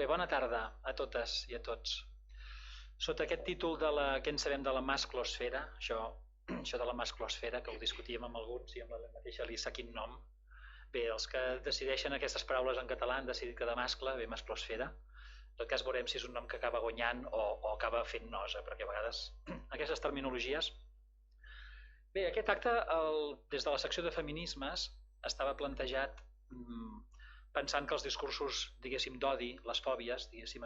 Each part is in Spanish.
bé, bona tarda a totes i a tots. Sota aquest títol de què en sabem de la masclosfera, això de la masclosfera, que ho discutíem amb alguns i amb la mateixa Elisa, quin nom. Bé, els que decideixen aquestes paraules en català han decidit que de mascle ve masclosfera. En tot cas veurem si és un nom que acaba guanyant o acaba fent nosa, perquè a vegades aquestes terminologies... Bé, aquest acte, des de la secció de feminismes, estava plantejat pensant que els discursos, diguéssim, d'odi, les fòbies, diguéssim,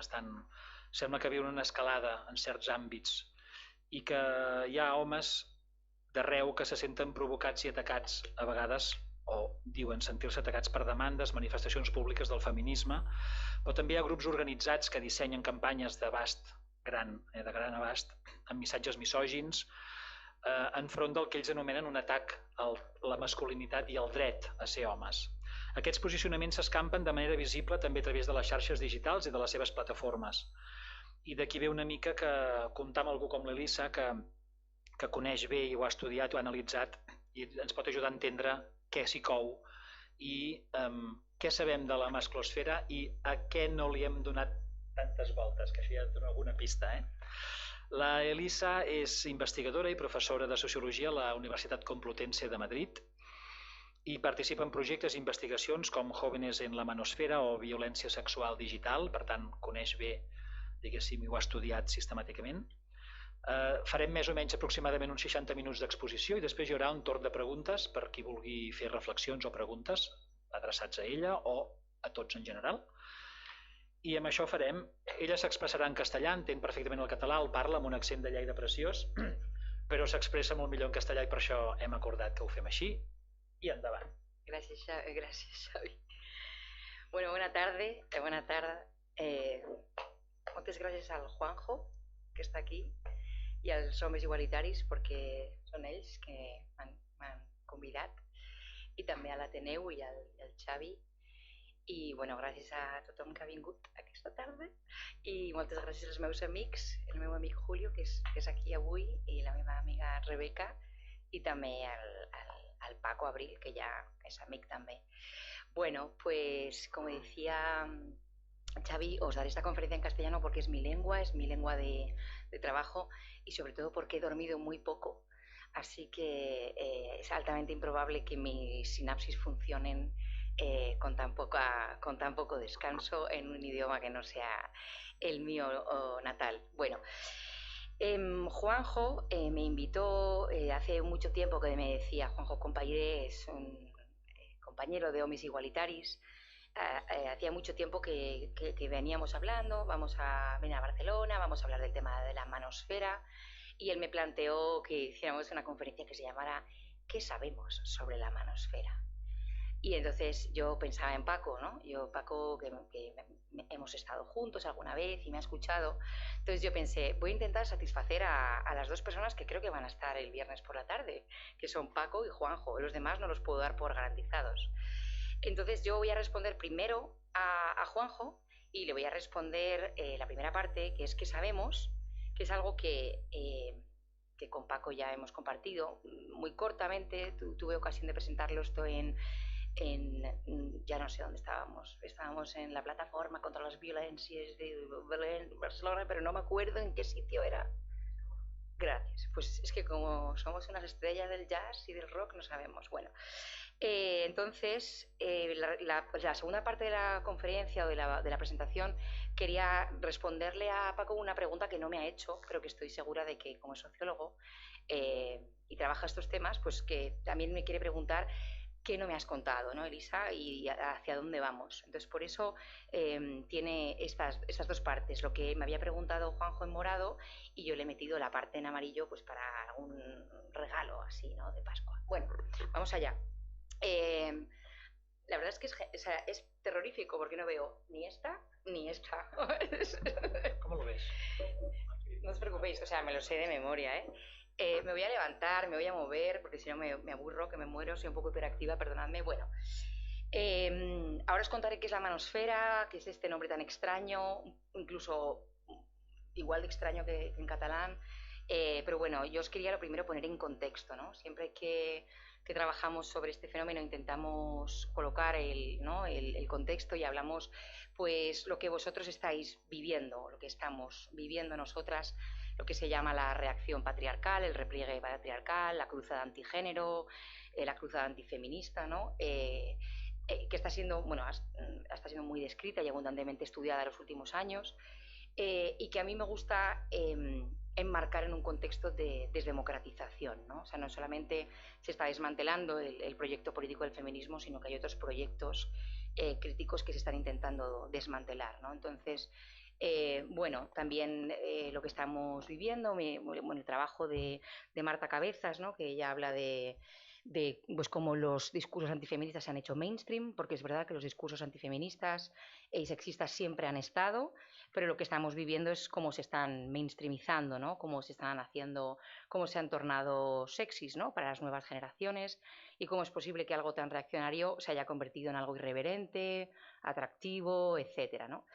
sembla que viuen una escalada en certs àmbits i que hi ha homes d'arreu que se senten provocats i atacats a vegades, o diuen sentir-se atacats per demandes, manifestacions públiques del feminisme, però també hi ha grups organitzats que dissenyen campanyes d'abast gran, de gran abast, amb missatges misògins, enfront del que ells anomenen un atac a la masculinitat i al dret a ser homes. Aquests posicionaments s'escampen de manera visible també a través de les xarxes digitals i de les seves plataformes. I d'aquí ve una mica que comptar amb algú com l'Elisa, que coneix bé i ho ha estudiat, ho ha analitzat, i ens pot ajudar a entendre què s'hi cou i què sabem de la masclosfera i a què no li hem donat tantes voltes, que això ja dona alguna pista. La Elisa és investigadora i professora de Sociologia a la Universitat Complutense de Madrid i participa en projectes i investigacions com Jóvenes en la Manosfera o Violència Sexual Digital, per tant, coneix bé, diguéssim, i ho ha estudiat sistemàticament. Farem més o menys aproximadament uns 60 minuts d'exposició i després hi haurà un torn de preguntes per qui vulgui fer reflexions o preguntes adreçats a ella o a tots en general. I amb això farem. Ella s'expressarà en castellà, entén perfectament el català, el parla amb un accent de Lleida preciós, però s'expressa molt millor en castellà i per això hem acordat que ho fem així. Y endavant. Gracias, Xavi. Bueno, buena tarde. Muchas gracias al Juanjo, que está aquí, y als homes igualitaris, perquè són ells que m'han convidat, i també a l'Ateneu i al Xavi. I bueno, gràcies a tothom que ha vingut aquesta tarda i moltes gràcies als meus amics, el meu amic Julio, que és aquí avui, i la meva amiga Rebeca, y también al Paco Abril, que ya es amigo también. Bueno, pues como decía Xavi, os daré esta conferencia en castellano porque es mi lengua de trabajo y sobre todo porque he dormido muy poco, así que es altamente improbable que mis sinapsis funcionen con tan poco descanso en un idioma que no sea el mío natal. Bueno, Juanjo me invitó hace mucho tiempo, que me decía, Juanjo Compaire es un compañero de Homes Igualitaris. Hacía mucho tiempo que veníamos hablando, vamos a venir a Barcelona, vamos a hablar del tema de la manosfera, y él me planteó que hiciéramos una conferencia que se llamara ¿Qué sabemos sobre la manosfera? Y entonces yo pensaba en Paco, ¿no? Paco, que hemos estado juntos alguna vez y me ha escuchado. Entonces yo pensé, voy a intentar satisfacer a las dos personas que creo que van a estar el viernes por la tarde, que son Paco y Juanjo. Los demás no los puedo dar por garantizados. Entonces yo voy a responder primero a Juanjo y le voy a responder la primera parte, que es ¿qué sabemos? Que es algo que con Paco ya hemos compartido muy cortamente. Tuve ocasión de presentarlo esto en ya no sé dónde estábamos en la plataforma contra las violencias de Barcelona, pero no me acuerdo en qué sitio era. Gracias. Pues es que como somos unas estrellas del jazz y del rock, no sabemos. Bueno, entonces la segunda parte de la conferencia o de la presentación quería responderle a Paco una pregunta que no me ha hecho, pero que estoy segura de que como sociólogo y trabaja estos temas, pues que también me quiere preguntar ¿qué no me has contado, ¿no, Elisa? Y hacia dónde vamos. Entonces, por eso tiene estas dos partes. Lo que me había preguntado Juanjo en morado y yo le he metido la parte en amarillo pues para algún regalo así, ¿no? De Pascua. Bueno, vamos allá. La verdad es que es terrorífico porque no veo ni esta ni esta. ¿Cómo lo ves? No os preocupéis, o sea, me lo sé de memoria, ¿eh? Me voy a levantar, me voy a mover, porque si no me aburro, que me muero, soy un poco hiperactiva, perdonadme. Bueno, ahora os contaré qué es la manosfera, qué es este nombre tan extraño, incluso igual de extraño que en catalán, Pero bueno, yo os quería lo primero poner en contexto, ¿no? Siempre que trabajamos sobre este fenómeno intentamos colocar el contexto y hablamos pues lo que vosotros estáis viviendo, lo que estamos viviendo nosotras, lo que se llama la reacción patriarcal, el repliegue patriarcal, la cruzada antigénero, la cruzada antifeminista, ¿no? Que está siendo, bueno, está siendo muy descrita y abundantemente estudiada en los últimos años, y que a mí me gusta enmarcar en un contexto de desdemocratización, ¿no? O sea, no solamente se está desmantelando el proyecto político del feminismo, sino que hay otros proyectos críticos que se están intentando desmantelar, ¿no? Entonces, bueno, también lo que estamos viviendo, bueno, el trabajo de Marta Cabezas, ¿no? Que ella habla de pues cómo los discursos antifeministas se han hecho mainstream, porque es verdad que los discursos antifeministas y sexistas siempre han estado, pero lo que estamos viviendo es cómo se están mainstreamizando, ¿no? Cómo se están haciendo, cómo se han tornado sexys, ¿no? Para las nuevas generaciones, y cómo es posible que algo tan reaccionario se haya convertido en algo irreverente, atractivo, etcétera, ¿no?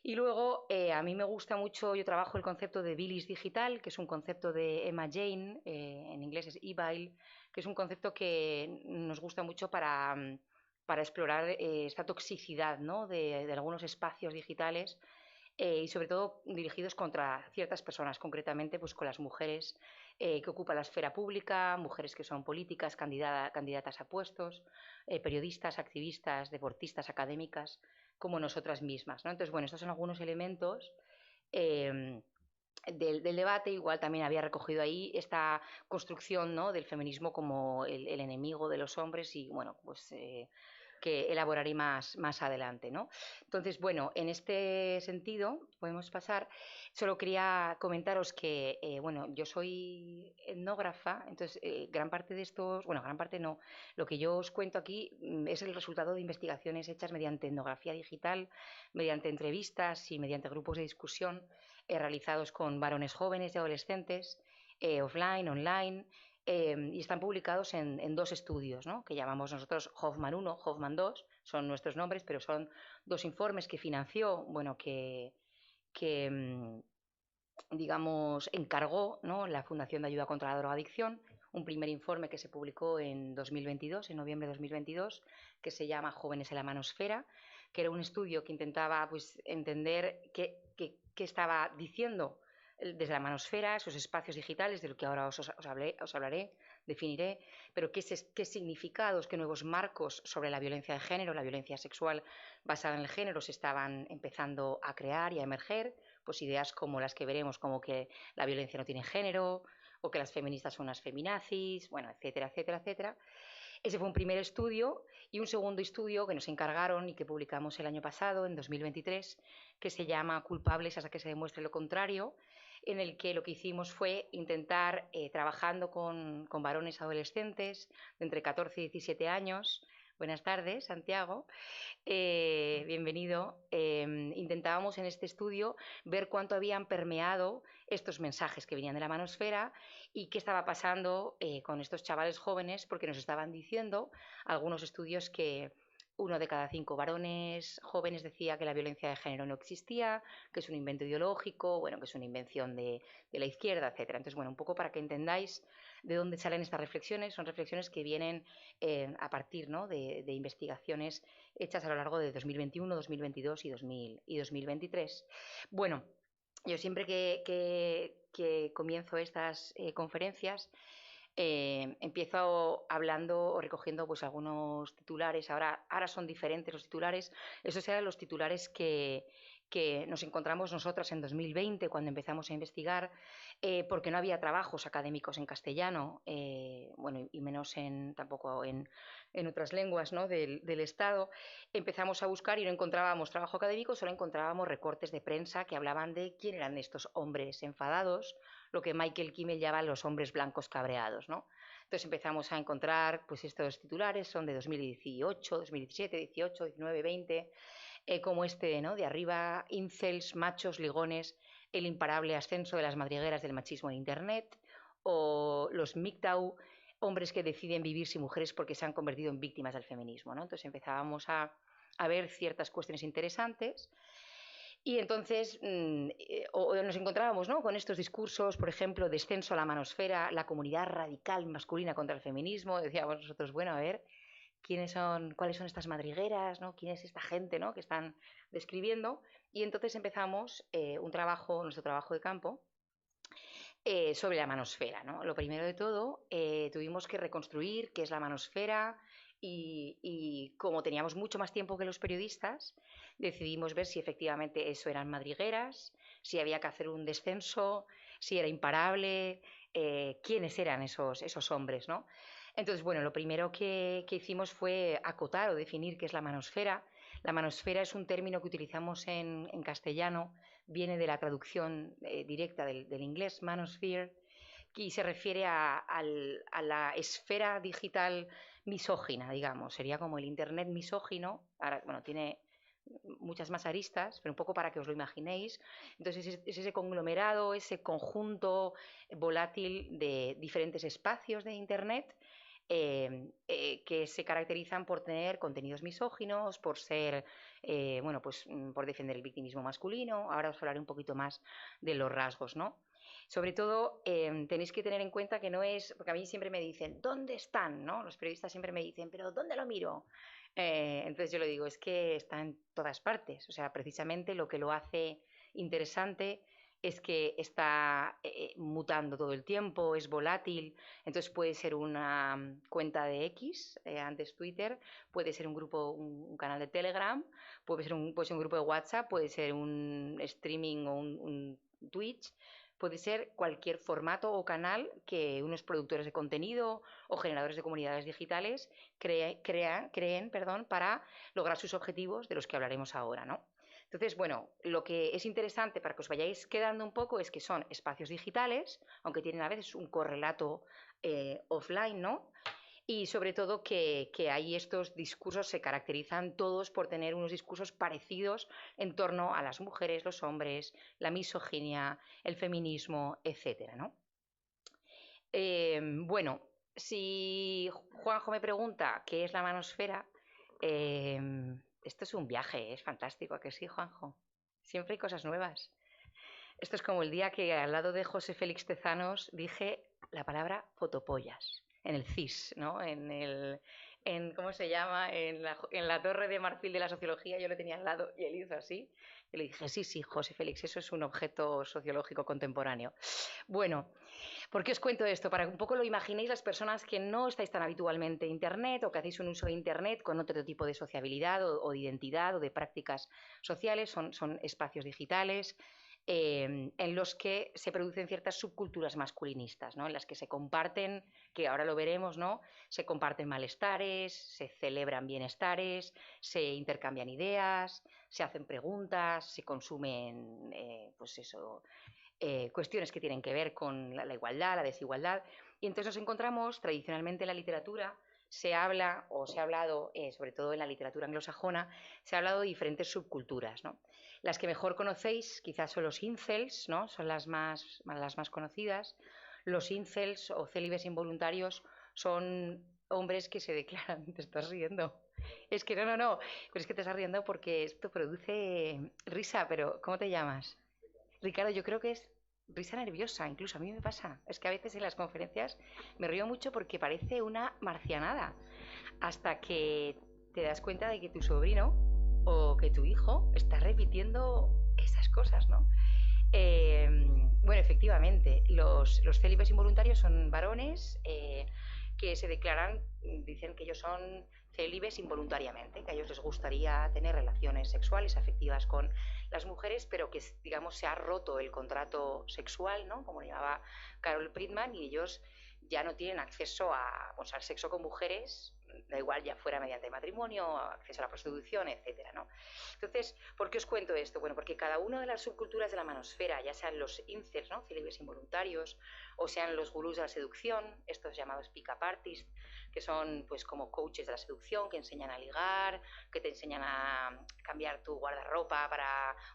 Y luego, a mí me gusta mucho, yo trabajo el concepto de bilis digital, que es un concepto de Emma Jane, en inglés es e-bile, que es un concepto que nos gusta mucho para explorar esta toxicidad, ¿no? de algunos espacios digitales, y sobre todo dirigidos contra ciertas personas, concretamente pues con las mujeres que ocupan la esfera pública, mujeres que son políticas, candidatas a puestos, periodistas, activistas, deportistas, académicas, como nosotras mismas, ¿no? Entonces, bueno, estos son algunos elementos eh, del debate. Igual también había recogido ahí esta construcción, ¿no? Del feminismo como el enemigo de los hombres, y bueno, pues que elaboraré más adelante, ¿no? Entonces, bueno, en este sentido, podemos pasar. Solo quería comentaros que, bueno, yo soy etnógrafa, entonces gran parte de estos, bueno, gran parte no, lo que yo os cuento aquí es el resultado de investigaciones hechas mediante etnografía digital, mediante entrevistas y mediante grupos de discusión realizados con varones jóvenes y adolescentes, offline, online, y están publicados en dos estudios, ¿no? Que llamamos nosotros Hoffman 1, Hoffman 2, son nuestros nombres, pero son dos informes que financió, bueno, que digamos, encargó, ¿no? La Fundación de Ayuda contra la Drogadicción, un primer informe que se publicó en 2022, en noviembre de 2022, que se llama Jóvenes en la Manosfera, que era un estudio que intentaba pues, entender qué estaba diciendo desde la manosfera, esos espacios digitales, de lo que ahora os hablaré, definiré, pero qué significados, qué nuevos marcos sobre la violencia de género, la violencia sexual basada en el género se estaban empezando a crear y a emerger, pues ideas como las que veremos, como que la violencia no tiene género, o que las feministas son unas feminazis, bueno, etcétera, etcétera, etcétera. Ese fue un primer estudio, y un segundo estudio que nos encargaron y que publicamos el año pasado, en 2023, que se llama Culpables hasta que se demuestre lo contrario, en el que lo que hicimos fue intentar, trabajando con varones adolescentes de entre 14 y 17 años, buenas tardes, Santiago, bienvenido. Intentábamos en este estudio ver cuánto habían permeado estos mensajes que venían de la manosfera y qué estaba pasando con estos chavales jóvenes, porque nos estaban diciendo algunos estudios que 1 de cada 5 varones jóvenes decía que la violencia de género no existía, que es un invento ideológico, bueno, que es una invención de la izquierda, etcétera. Entonces, bueno, un poco para que entendáis de dónde salen estas reflexiones, son reflexiones que vienen a partir, ¿no? de investigaciones hechas a lo largo de 2021, 2022 y 2023. Bueno, yo siempre que comienzo estas conferencias empiezo hablando o recogiendo pues algunos titulares. Ahora son diferentes los titulares. Esos eran los titulares que nos encontramos nosotras en 2020 cuando empezamos a investigar, porque no había trabajos académicos en castellano, bueno, y menos tampoco en otras lenguas, ¿no? del Estado. Empezamos a buscar y no encontrábamos trabajo académico, solo encontrábamos recortes de prensa que hablaban de quién eran estos hombres enfadados, lo que Michael Kimmel llama los hombres blancos cabreados, ¿no? Entonces empezamos a encontrar, pues estos titulares son de 2018, 2017, 18, 19, 20, como este, ¿no? De arriba, incels, machos, ligones, el imparable ascenso de las madrigueras del machismo en Internet, o los MGTOW, hombres que deciden vivir sin mujeres porque se han convertido en víctimas del feminismo, ¿no? Entonces empezábamos a ver ciertas cuestiones interesantes. Y entonces o nos encontrábamos, ¿no?, con estos discursos, por ejemplo, descenso a la manosfera, la comunidad radical masculina contra el feminismo. Decíamos nosotros, bueno, a ver, cuáles son estas madrigueras, ¿no?, quién es esta gente, ¿no?, que están describiendo. Y entonces empezamos nuestro trabajo de campo, sobre la manosfera, ¿no? Lo primero de todo, tuvimos que reconstruir qué es la manosfera y como teníamos mucho más tiempo que los periodistas, decidimos ver si efectivamente eso eran madrigueras, si había que hacer un descenso, si era imparable, quiénes eran esos hombres, ¿no? Entonces, bueno, lo primero que hicimos fue acotar o definir qué es la manosfera. La manosfera es un término que utilizamos en castellano, viene de la traducción directa del inglés, manosphere, y se refiere a la esfera digital misógina, digamos. Sería como el Internet misógino. Ahora, bueno, tiene muchas más aristas, pero un poco para que os lo imaginéis. Entonces es ese conglomerado, ese conjunto volátil de diferentes espacios de Internet que se caracterizan por tener contenidos misóginos, por ser, bueno, pues por defender el victimismo masculino. Ahora os hablaré un poquito más de los rasgos, ¿no? Sobre todo, tenéis que tener en cuenta que no es, porque a mí siempre me dicen, ¿dónde están?, ¿no? Los periodistas siempre me dicen, ¿pero dónde lo miro? Entonces yo le digo, es que está en todas partes. O sea, precisamente lo que lo hace interesante es que está mutando todo el tiempo, es volátil. Entonces puede ser una cuenta de X, antes Twitter, puede ser un grupo, un canal de Telegram, puede ser un grupo de WhatsApp, puede ser un streaming o un Twitch, puede ser cualquier formato o canal que unos productores de contenido o generadores de comunidades digitales creen para lograr sus objetivos, de los que hablaremos ahora, ¿no? Entonces, bueno, lo que es interesante para que os vayáis quedando un poco es que son espacios digitales, aunque tienen a veces un correlato offline, ¿no? Y sobre todo que ahí estos discursos se caracterizan todos por tener unos discursos parecidos en torno a las mujeres, los hombres, la misoginia, el feminismo, etcétera, ¿no? Bueno, si Juanjo me pregunta qué es la manosfera, esto es un viaje, es fantástico, ¿a que sí, Juanjo? Siempre hay cosas nuevas. Esto es como el día que al lado de José Félix Tezanos dije la palabra fotopollas, en el CIS, ¿no? ¿cómo se llama? En la torre de marfil de la sociología, yo lo tenía al lado y él hizo así. Y le dije, sí, José Félix, eso es un objeto sociológico contemporáneo. Bueno, ¿por qué os cuento esto? Para que un poco lo imaginéis las personas que no estáis tan habitualmente en Internet o que hacéis un uso de Internet con otro tipo de sociabilidad o de identidad o de prácticas sociales. Son espacios digitales en los que se producen ciertas subculturas masculinistas, ¿no? En las que se comparten, que ahora lo veremos, ¿no? Se comparten malestares, se celebran bienestares, se intercambian ideas, se hacen preguntas, se consumen, pues eso, cuestiones que tienen que ver con la igualdad, la desigualdad. Y entonces nos encontramos, tradicionalmente en la literatura, se habla o se ha hablado, sobre todo en la literatura anglosajona, se ha hablado de diferentes subculturas, ¿no? Las que mejor conocéis quizás son los incels, ¿no? Son las más conocidas. Los incels o célibes involuntarios son hombres que se declaran... Te estás riendo. Es que no, pero es que te estás riendo porque esto produce risa, pero ¿cómo te llamas? Ricardo, yo creo que es risa nerviosa, incluso a mí me pasa. Es que a veces en las conferencias me río mucho porque parece una marcianada, hasta que te das cuenta de que tu sobrino o que tu hijo está repitiendo esas cosas, ¿no? Bueno, efectivamente, los célibes involuntarios son varones que se declaran, dicen que ellos son célibes involuntariamente, que a ellos les gustaría tener relaciones sexuales, afectivas con las mujeres, pero que, digamos, se ha roto el contrato sexual, ¿no? Como llamaba Carol Friedman, y ellos ya no tienen acceso pues, al sexo con mujeres, da igual ya fuera mediante matrimonio, acceso a la prostitución, etcétera, ¿no? Entonces, ¿por qué os cuento esto? Bueno, porque cada una de las subculturas de la manosfera, ya sean los incels, ¿no?, célibes involuntarios, o sean los gurús de la seducción, estos llamados pick-up artists, que son pues como coaches de la seducción, que enseñan a ligar, que te enseñan a cambiar tu guardarropa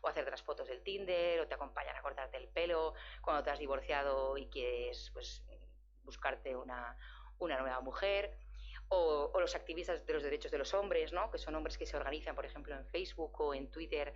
o hacerte las fotos del Tinder, o te acompañan a cortarte el pelo cuando te has divorciado y quieres pues buscarte una nueva mujer, o los activistas de los derechos de los hombres, ¿no?, que son hombres que se organizan, por ejemplo, en Facebook o en Twitter,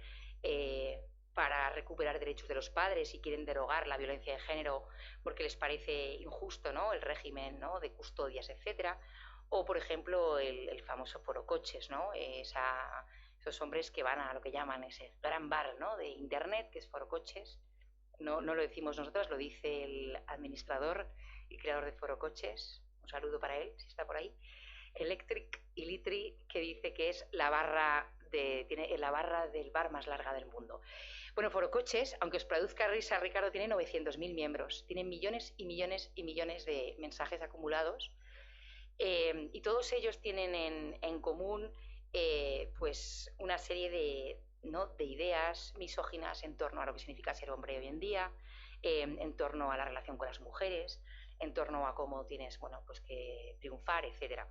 para recuperar derechos de los padres y quieren derogar la violencia de género porque les parece injusto, ¿no?, el régimen, ¿no?, de custodias, etcétera. O, por ejemplo, el famoso forocoches, ¿no?, esos hombres que van a lo que llaman ese gran bar, ¿no?, de Internet, que es forocoches. No lo decimos nosotros, lo dice el administrador y creador de forocoches. Un saludo para él, si está por ahí. Electric Ilitri, que dice que es tiene la barra del bar más larga del mundo. Bueno, Forocoches, aunque os produzca risa, Ricardo, tiene 900.000 miembros, tienen millones y millones y millones de mensajes acumulados, y todos ellos tienen en común pues una serie de ideas misóginas en torno a lo que significa ser hombre hoy en día, en torno a la relación con las mujeres, en torno a cómo tienes, bueno, pues que triunfar, etcétera.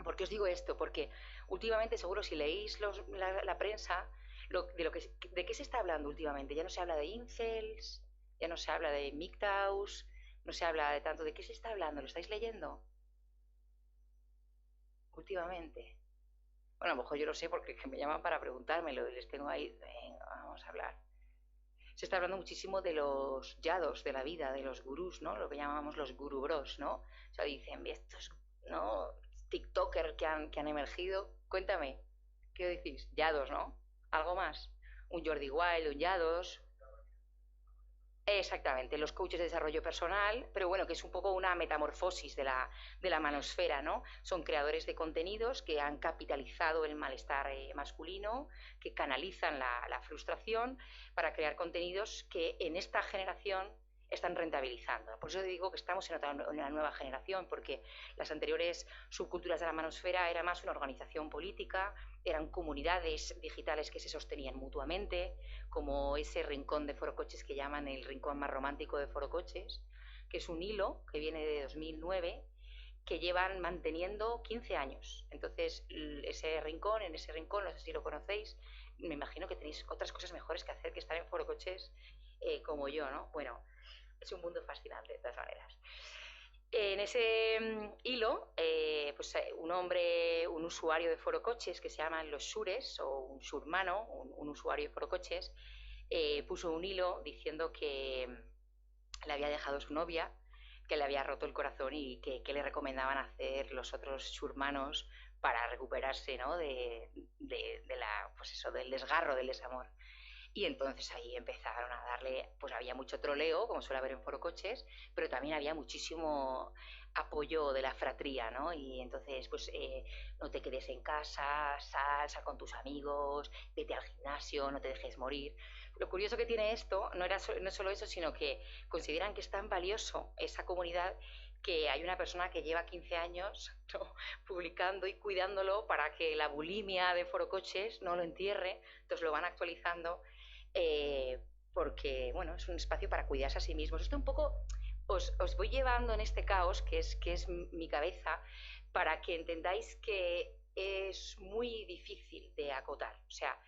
¿Por qué os digo esto? Porque últimamente, seguro, si leéis la prensa, ¿de qué se está hablando últimamente? Ya no se habla de incels, ya no se habla de MGTOWs, no se habla de tanto. ¿De qué se está hablando? ¿Lo estáis leyendo? Últimamente. Bueno, a lo mejor yo lo sé porque me llaman para preguntármelo y les tengo ahí, venga, vamos a hablar. Se está hablando muchísimo de los yados de la vida, de los gurús, ¿no? Lo que llamamos los guru bros, ¿no? O sea, dicen, estos, ¿no?, TikTokers que han emergido. Cuéntame, ¿qué decís? Yados, ¿no? ¿Algo más? Un Jordi Wild, un Yados. Exactamente, los coaches de desarrollo personal, pero bueno, que es un poco una metamorfosis de la manosfera, ¿no? Son creadores de contenidos que han capitalizado el malestar masculino, que canalizan la frustración para crear contenidos que en esta generación están rentabilizando. Por eso digo que estamos en una nueva generación, porque las anteriores subculturas de la manosfera era más una organización política, eran comunidades digitales que se sostenían mutuamente, como ese rincón de Forocoches que llaman el rincón más romántico de Forocoches, que es un hilo que viene de 2009, que llevan manteniendo 15 años. Entonces, en ese rincón, no sé si lo conocéis, me imagino que tenéis otras cosas mejores que hacer que estar en Forocoches como yo, ¿no? Bueno, es un mundo fascinante, de todas maneras. En ese hilo, pues un usuario de Forocoches que se llaman los Sures, o un surmano, un usuario de Forocoches, puso un hilo diciendo que le había dejado su novia, que le había roto el corazón y que le recomendaban hacer los otros surmanos para recuperarse, ¿no?, pues eso, del desgarro, del desamor. Y entonces ahí empezaron a darle, pues había mucho troleo, como suele haber en Forocoches, pero también había muchísimo apoyo de la fratría, ¿no? Y entonces, pues no te quedes en casa, sal con tus amigos, vete al gimnasio, no te dejes morir. Lo curioso que tiene esto no es solo eso, sino que consideran que es tan valioso esa comunidad que hay una persona que lleva 15 años, ¿no?, publicando y cuidándolo para que la bulimia de Forocoches no lo entierre, entonces lo van actualizando, porque, bueno, es un espacio para cuidarse a sí mismos. Esto un poco os voy llevando en este caos que es mi cabeza, para que entendáis que es muy difícil de acotar. O sea,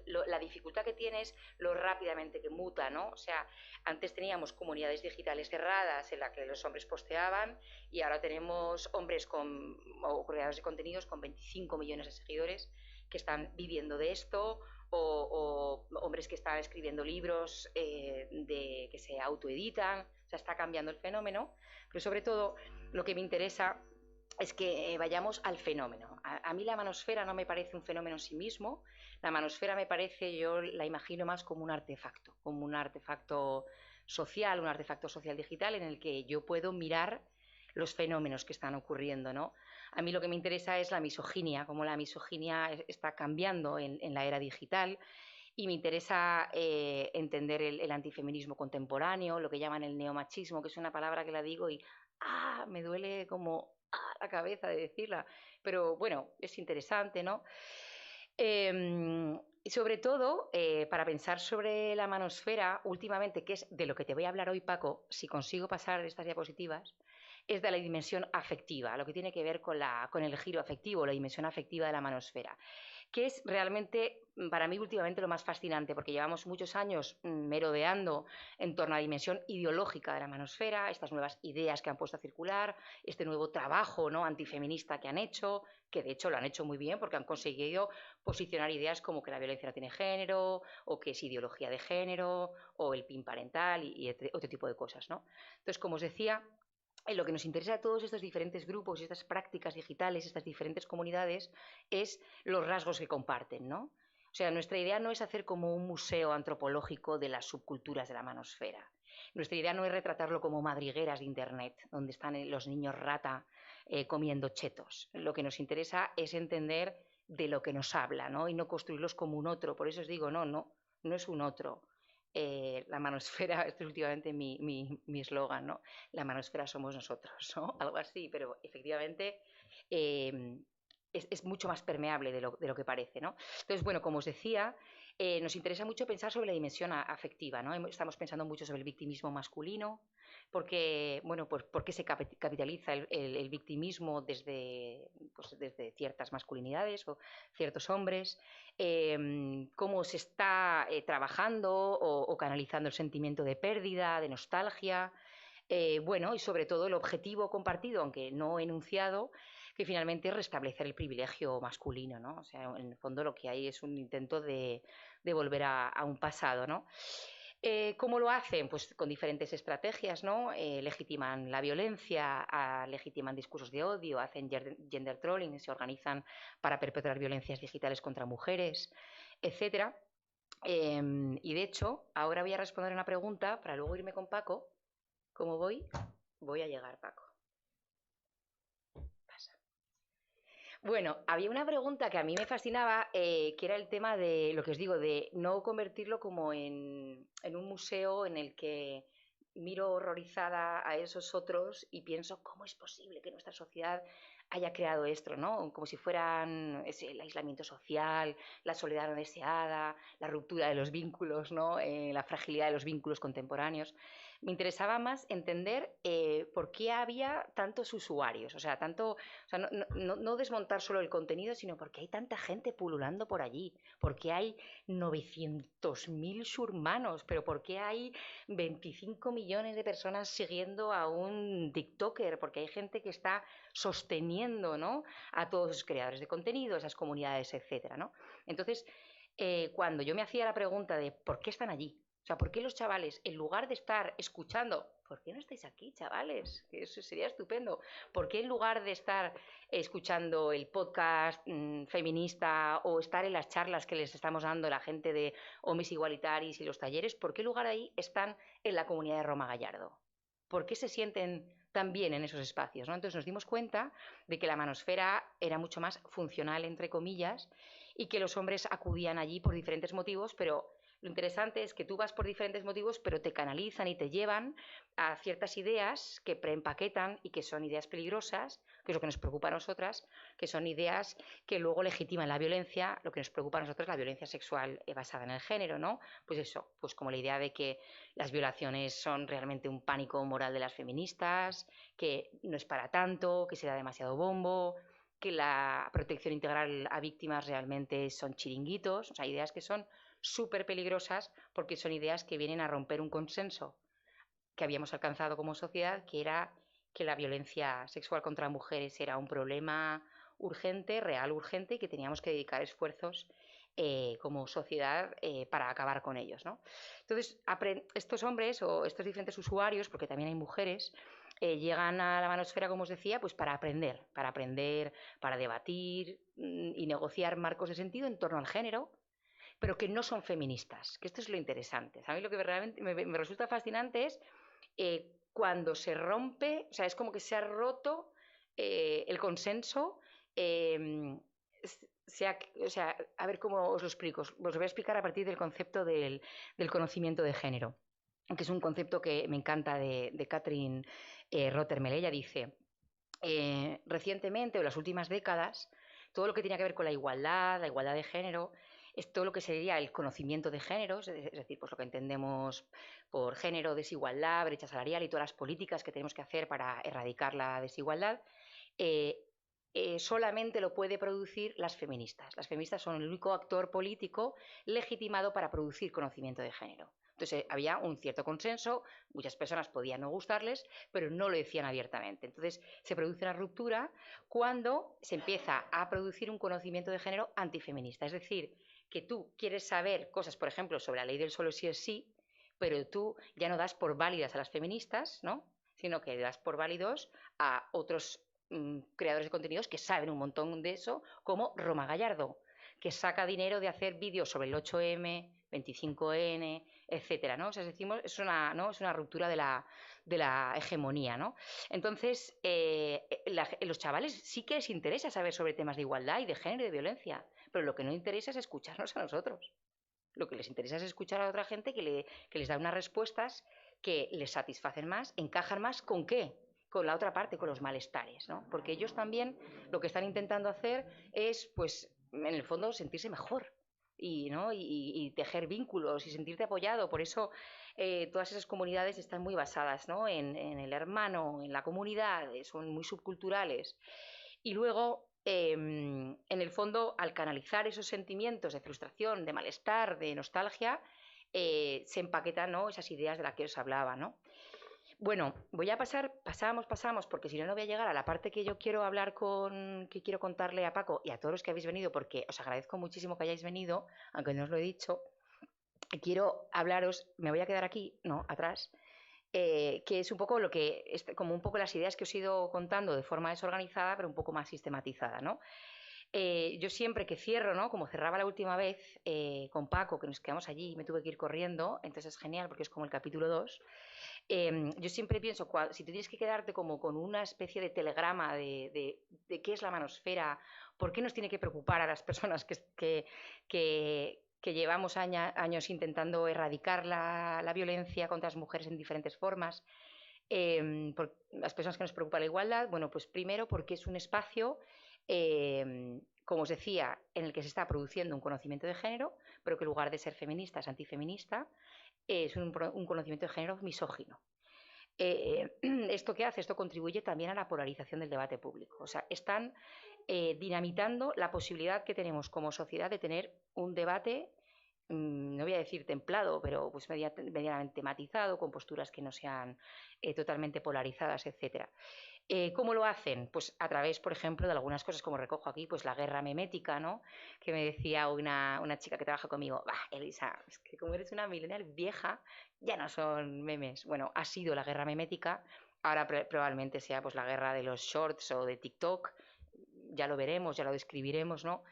la dificultad que tiene es lo rápidamente que muta, ¿no? O sea, antes teníamos comunidades digitales cerradas en las que los hombres posteaban, y ahora tenemos hombres o creadores de contenidos con 25 millones de seguidores que están viviendo de esto, o hombres que están escribiendo libros que se autoeditan. O sea, está cambiando el fenómeno, pero sobre todo lo que me interesa es que vayamos al fenómeno. A mí la manosfera no me parece un fenómeno en sí mismo. La manosfera me parece, yo la imagino más como un artefacto social, un artefacto social digital en el que yo puedo mirar los fenómenos que están ocurriendo, ¿no? A mí lo que me interesa es la misoginia, cómo la misoginia está cambiando en la era digital, y me interesa entender el antifeminismo contemporáneo, lo que llaman el neomachismo, que es una palabra que la digo y me duele como la cabeza de decirla, pero bueno, es interesante, ¿no? Y sobre todo, para pensar sobre la manosfera, últimamente, que es de lo que te voy a hablar hoy, Paco, si consigo pasar estas diapositivas, es de la dimensión afectiva, lo que tiene que ver con el giro afectivo, la dimensión afectiva de la manosfera. que es realmente para mí últimamente lo más fascinante, porque llevamos muchos años merodeando en torno a la dimensión ideológica de la manosfera, estas nuevas ideas que han puesto a circular, este nuevo trabajo, ¿no?, antifeminista que han hecho, que de hecho lo han hecho muy bien porque han conseguido posicionar ideas como que la violencia no tiene género, o que es ideología de género, o el PIN parental y otro tipo de cosas, ¿no? Entonces, como os decía, lo que nos interesa a todos estos diferentes grupos, estas prácticas digitales, estas diferentes comunidades, es los rasgos que comparten, ¿no? O sea, nuestra idea no es hacer como un museo antropológico de las subculturas de la manosfera. Nuestra idea no es retratarlo como madrigueras de Internet, donde están los niños rata comiendo chetos. Lo que nos interesa es entender de lo que nos habla, ¿no? Y no construirlos como un otro. Por eso os digo, no es un otro. La manosfera, este es últimamente mi eslogan, ¿no? La manosfera somos nosotros, ¿no? Algo así, pero efectivamente es mucho más permeable de lo que parece, ¿no? Entonces, bueno, como os decía, nos interesa mucho pensar sobre la dimensión afectiva, ¿no? Estamos pensando mucho sobre el victimismo masculino, porque, bueno, pues porque se capitaliza el victimismo desde, pues, desde ciertas masculinidades o ciertos hombres, cómo se está trabajando o canalizando el sentimiento de pérdida, de nostalgia, bueno, y sobre todo el objetivo compartido, aunque no enunciado, que finalmente es restablecer el privilegio masculino, ¿no? O sea, en el fondo lo que hay es un intento de volver a un pasado, ¿no? ¿Cómo lo hacen? Pues con diferentes estrategias, ¿no? Legitiman la violencia, legitiman discursos de odio, hacen gender trolling, se organizan para perpetrar violencias digitales contra mujeres, etcétera. Y de hecho, ahora voy a responder una pregunta para luego irme con Paco. ¿Cómo voy? Voy a llegar, Paco. Pasa. Bueno, había una pregunta que a mí me fascinaba, que era el tema de, lo que os digo, de no convertirlo como en un museo en el que miro horrorizada a esos otros y pienso, ¿cómo es posible que nuestra sociedad haya creado esto, ¿no? Como si fueran el aislamiento social, la soledad no deseada, la ruptura de los vínculos, ¿no? La fragilidad de los vínculos contemporáneos. Me interesaba más entender por qué había tantos usuarios, o sea, no desmontar solo el contenido, sino porque hay tanta gente pululando por allí, porque hay 900.000 surmanos, pero porque hay 25 millones de personas siguiendo a un TikToker, porque hay gente que está sosteniendo, ¿no?, a todos los creadores de contenido, esas comunidades, etcétera, ¿no? Entonces, cuando yo me hacía la pregunta de por qué están allí, o sea, ¿por qué los chavales, en lugar de estar escuchando, ¿por qué no estáis aquí, chavales? Que eso sería estupendo. ¿Por qué en lugar de estar escuchando el podcast feminista o estar en las charlas que les estamos dando la gente de Hombres Igualitaris y los talleres, ¿por qué en lugar de ahí están en la comunidad de Roma Gallardo? ¿Por qué se sienten tan bien en esos espacios, ¿no? Entonces nos dimos cuenta de que la manosfera era mucho más funcional, entre comillas, y que los hombres acudían allí por diferentes motivos, pero lo interesante es que tú vas por diferentes motivos, pero te canalizan y te llevan a ciertas ideas que preempaquetan y que son ideas peligrosas, que es lo que nos preocupa a nosotras, que son ideas que luego legitiman la violencia, lo que nos preocupa a nosotros, la violencia sexual basada en el género, ¿no? Pues eso, pues como la idea de que las violaciones son realmente un pánico moral de las feministas, que no es para tanto, que se da demasiado bombo, que la protección integral a víctimas realmente son chiringuitos, o sea, ideas que son súper peligrosas porque son ideas que vienen a romper un consenso que habíamos alcanzado como sociedad, que era que la violencia sexual contra mujeres era un problema urgente, real urgente, y que teníamos que dedicar esfuerzos como sociedad para acabar con ellos, ¿no? Entonces, estos hombres o estos diferentes usuarios, porque también hay mujeres, llegan a la manosfera, como os decía, pues para aprender, para debatir y negociar marcos de sentido en torno al género, pero que no son feministas, que esto es lo interesante. A mí lo que realmente me resulta fascinante es cuando se rompe, o sea, es como que se ha roto el consenso, o sea, a ver cómo os lo explico. Os lo voy a explicar a partir del concepto del conocimiento de género, que es un concepto que me encanta de Katrin Rottermel. Ella dice, recientemente o en las últimas décadas, todo lo que tiene que ver con la igualdad de género, es todo lo que sería el conocimiento de géneros, es decir, pues lo que entendemos por género, desigualdad, brecha salarial y todas las políticas que tenemos que hacer para erradicar la desigualdad, solamente lo puede producir las feministas. Las feministas son el único actor político legitimado para producir conocimiento de género. Entonces había un cierto consenso, muchas personas podían no gustarles, pero no lo decían abiertamente. Entonces se produce una ruptura cuando se empieza a producir un conocimiento de género antifeminista. Es decir, que tú quieres saber cosas, por ejemplo, sobre la ley del solo sí es sí, pero tú ya no das por válidas a las feministas, ¿no? Sino que das por válidos a otros creadores de contenidos que saben un montón de eso, como Roma Gallardo, que saca dinero de hacer vídeos sobre el 8M, 25N, etcétera, ¿no? O sea, decimos, es una ruptura de la hegemonía, ¿no? Entonces, los chavales sí que les interesa saber sobre temas de igualdad y de género y de violencia, pero lo que no interesa es escucharnos a nosotros. Lo que les interesa es escuchar a otra gente que les da unas respuestas que les satisfacen más, encajan más ¿con qué? Con la otra parte, con los malestares, ¿no? Porque ellos también lo que están intentando hacer es, pues, en el fondo, sentirse mejor y, ¿no? y tejer vínculos y sentirte apoyado. Por eso todas esas comunidades están muy basadas, ¿no? en el hermano, en la comunidad, son muy subculturales. Y luego, en el fondo, al canalizar esos sentimientos de frustración, de malestar, de nostalgia, se empaquetan, ¿no? esas ideas de las que os hablaba, ¿no? Bueno, voy a pasamos, porque si no, no voy a llegar a la parte que yo quiero hablar que quiero contarle a Paco y a todos los que habéis venido, porque os agradezco muchísimo que hayáis venido, aunque no os lo he dicho. Quiero hablaros, me voy a quedar aquí, no, atrás, que es un poco como un poco las ideas que os he ido contando de forma desorganizada, pero un poco más sistematizada, ¿no? Yo siempre que cierro, ¿no? Como cerraba la última vez con Paco, que nos quedamos allí y me tuve que ir corriendo, entonces es genial porque es como el capítulo 2. Yo siempre pienso, si tú tienes que quedarte como con una especie de telegrama de qué es la manosfera, por qué nos tiene que preocupar a las personas que llevamos años intentando erradicar la violencia contra las mujeres en diferentes formas, por las personas que nos preocupa la igualdad, bueno, pues primero porque es un espacio, como os decía, en el que se está produciendo un conocimiento de género, pero que en lugar de ser feminista es antifeminista, es un conocimiento de género misógino. ¿Esto qué hace? Esto contribuye también a la polarización del debate público. O sea, están dinamitando la posibilidad que tenemos como sociedad de tener un debate, no voy a decir templado, pero pues medianamente matizado, con posturas que no sean totalmente polarizadas, etcétera. ¿Cómo lo hacen? Pues a través, por ejemplo, de algunas cosas, como recojo aquí, pues la guerra memética, ¿no? Que me decía una chica que trabaja conmigo, Elisa, es que como eres una millennial vieja, ya no son memes. Bueno, ha sido la guerra memética, ahora probablemente sea pues la guerra de los shorts o de TikTok, ya lo veremos, ya lo describiremos, ¿no?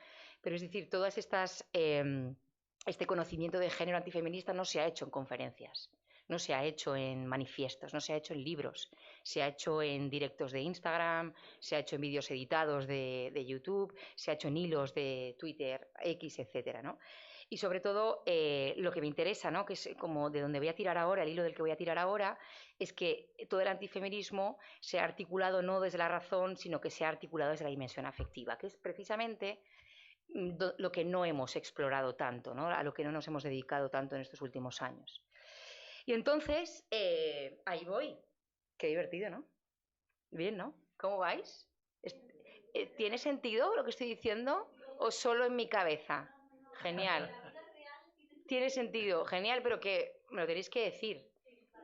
Pero es decir, todas estas... este conocimiento de género antifeminista no se ha hecho en conferencias, no se ha hecho en manifiestos, no se ha hecho en libros, se ha hecho en directos de Instagram, se ha hecho en vídeos editados de YouTube, se ha hecho en hilos de Twitter, X, etcétera, ¿no? Y sobre todo, lo que me interesa, ¿no? Que es como de donde voy a tirar ahora, el hilo del que voy a tirar ahora, es que todo el antifeminismo se ha articulado no desde la razón, sino que se ha articulado desde la dimensión afectiva, que es precisamente lo que no hemos explorado tanto, ¿no? A lo que no nos hemos dedicado tanto en estos últimos años. Y entonces, ahí voy. Qué divertido, ¿no? Bien, ¿no? ¿Cómo vais? ¿Tiene sentido lo que estoy diciendo o solo en mi cabeza? Genial. Tiene sentido, genial, pero que me lo tenéis que decir.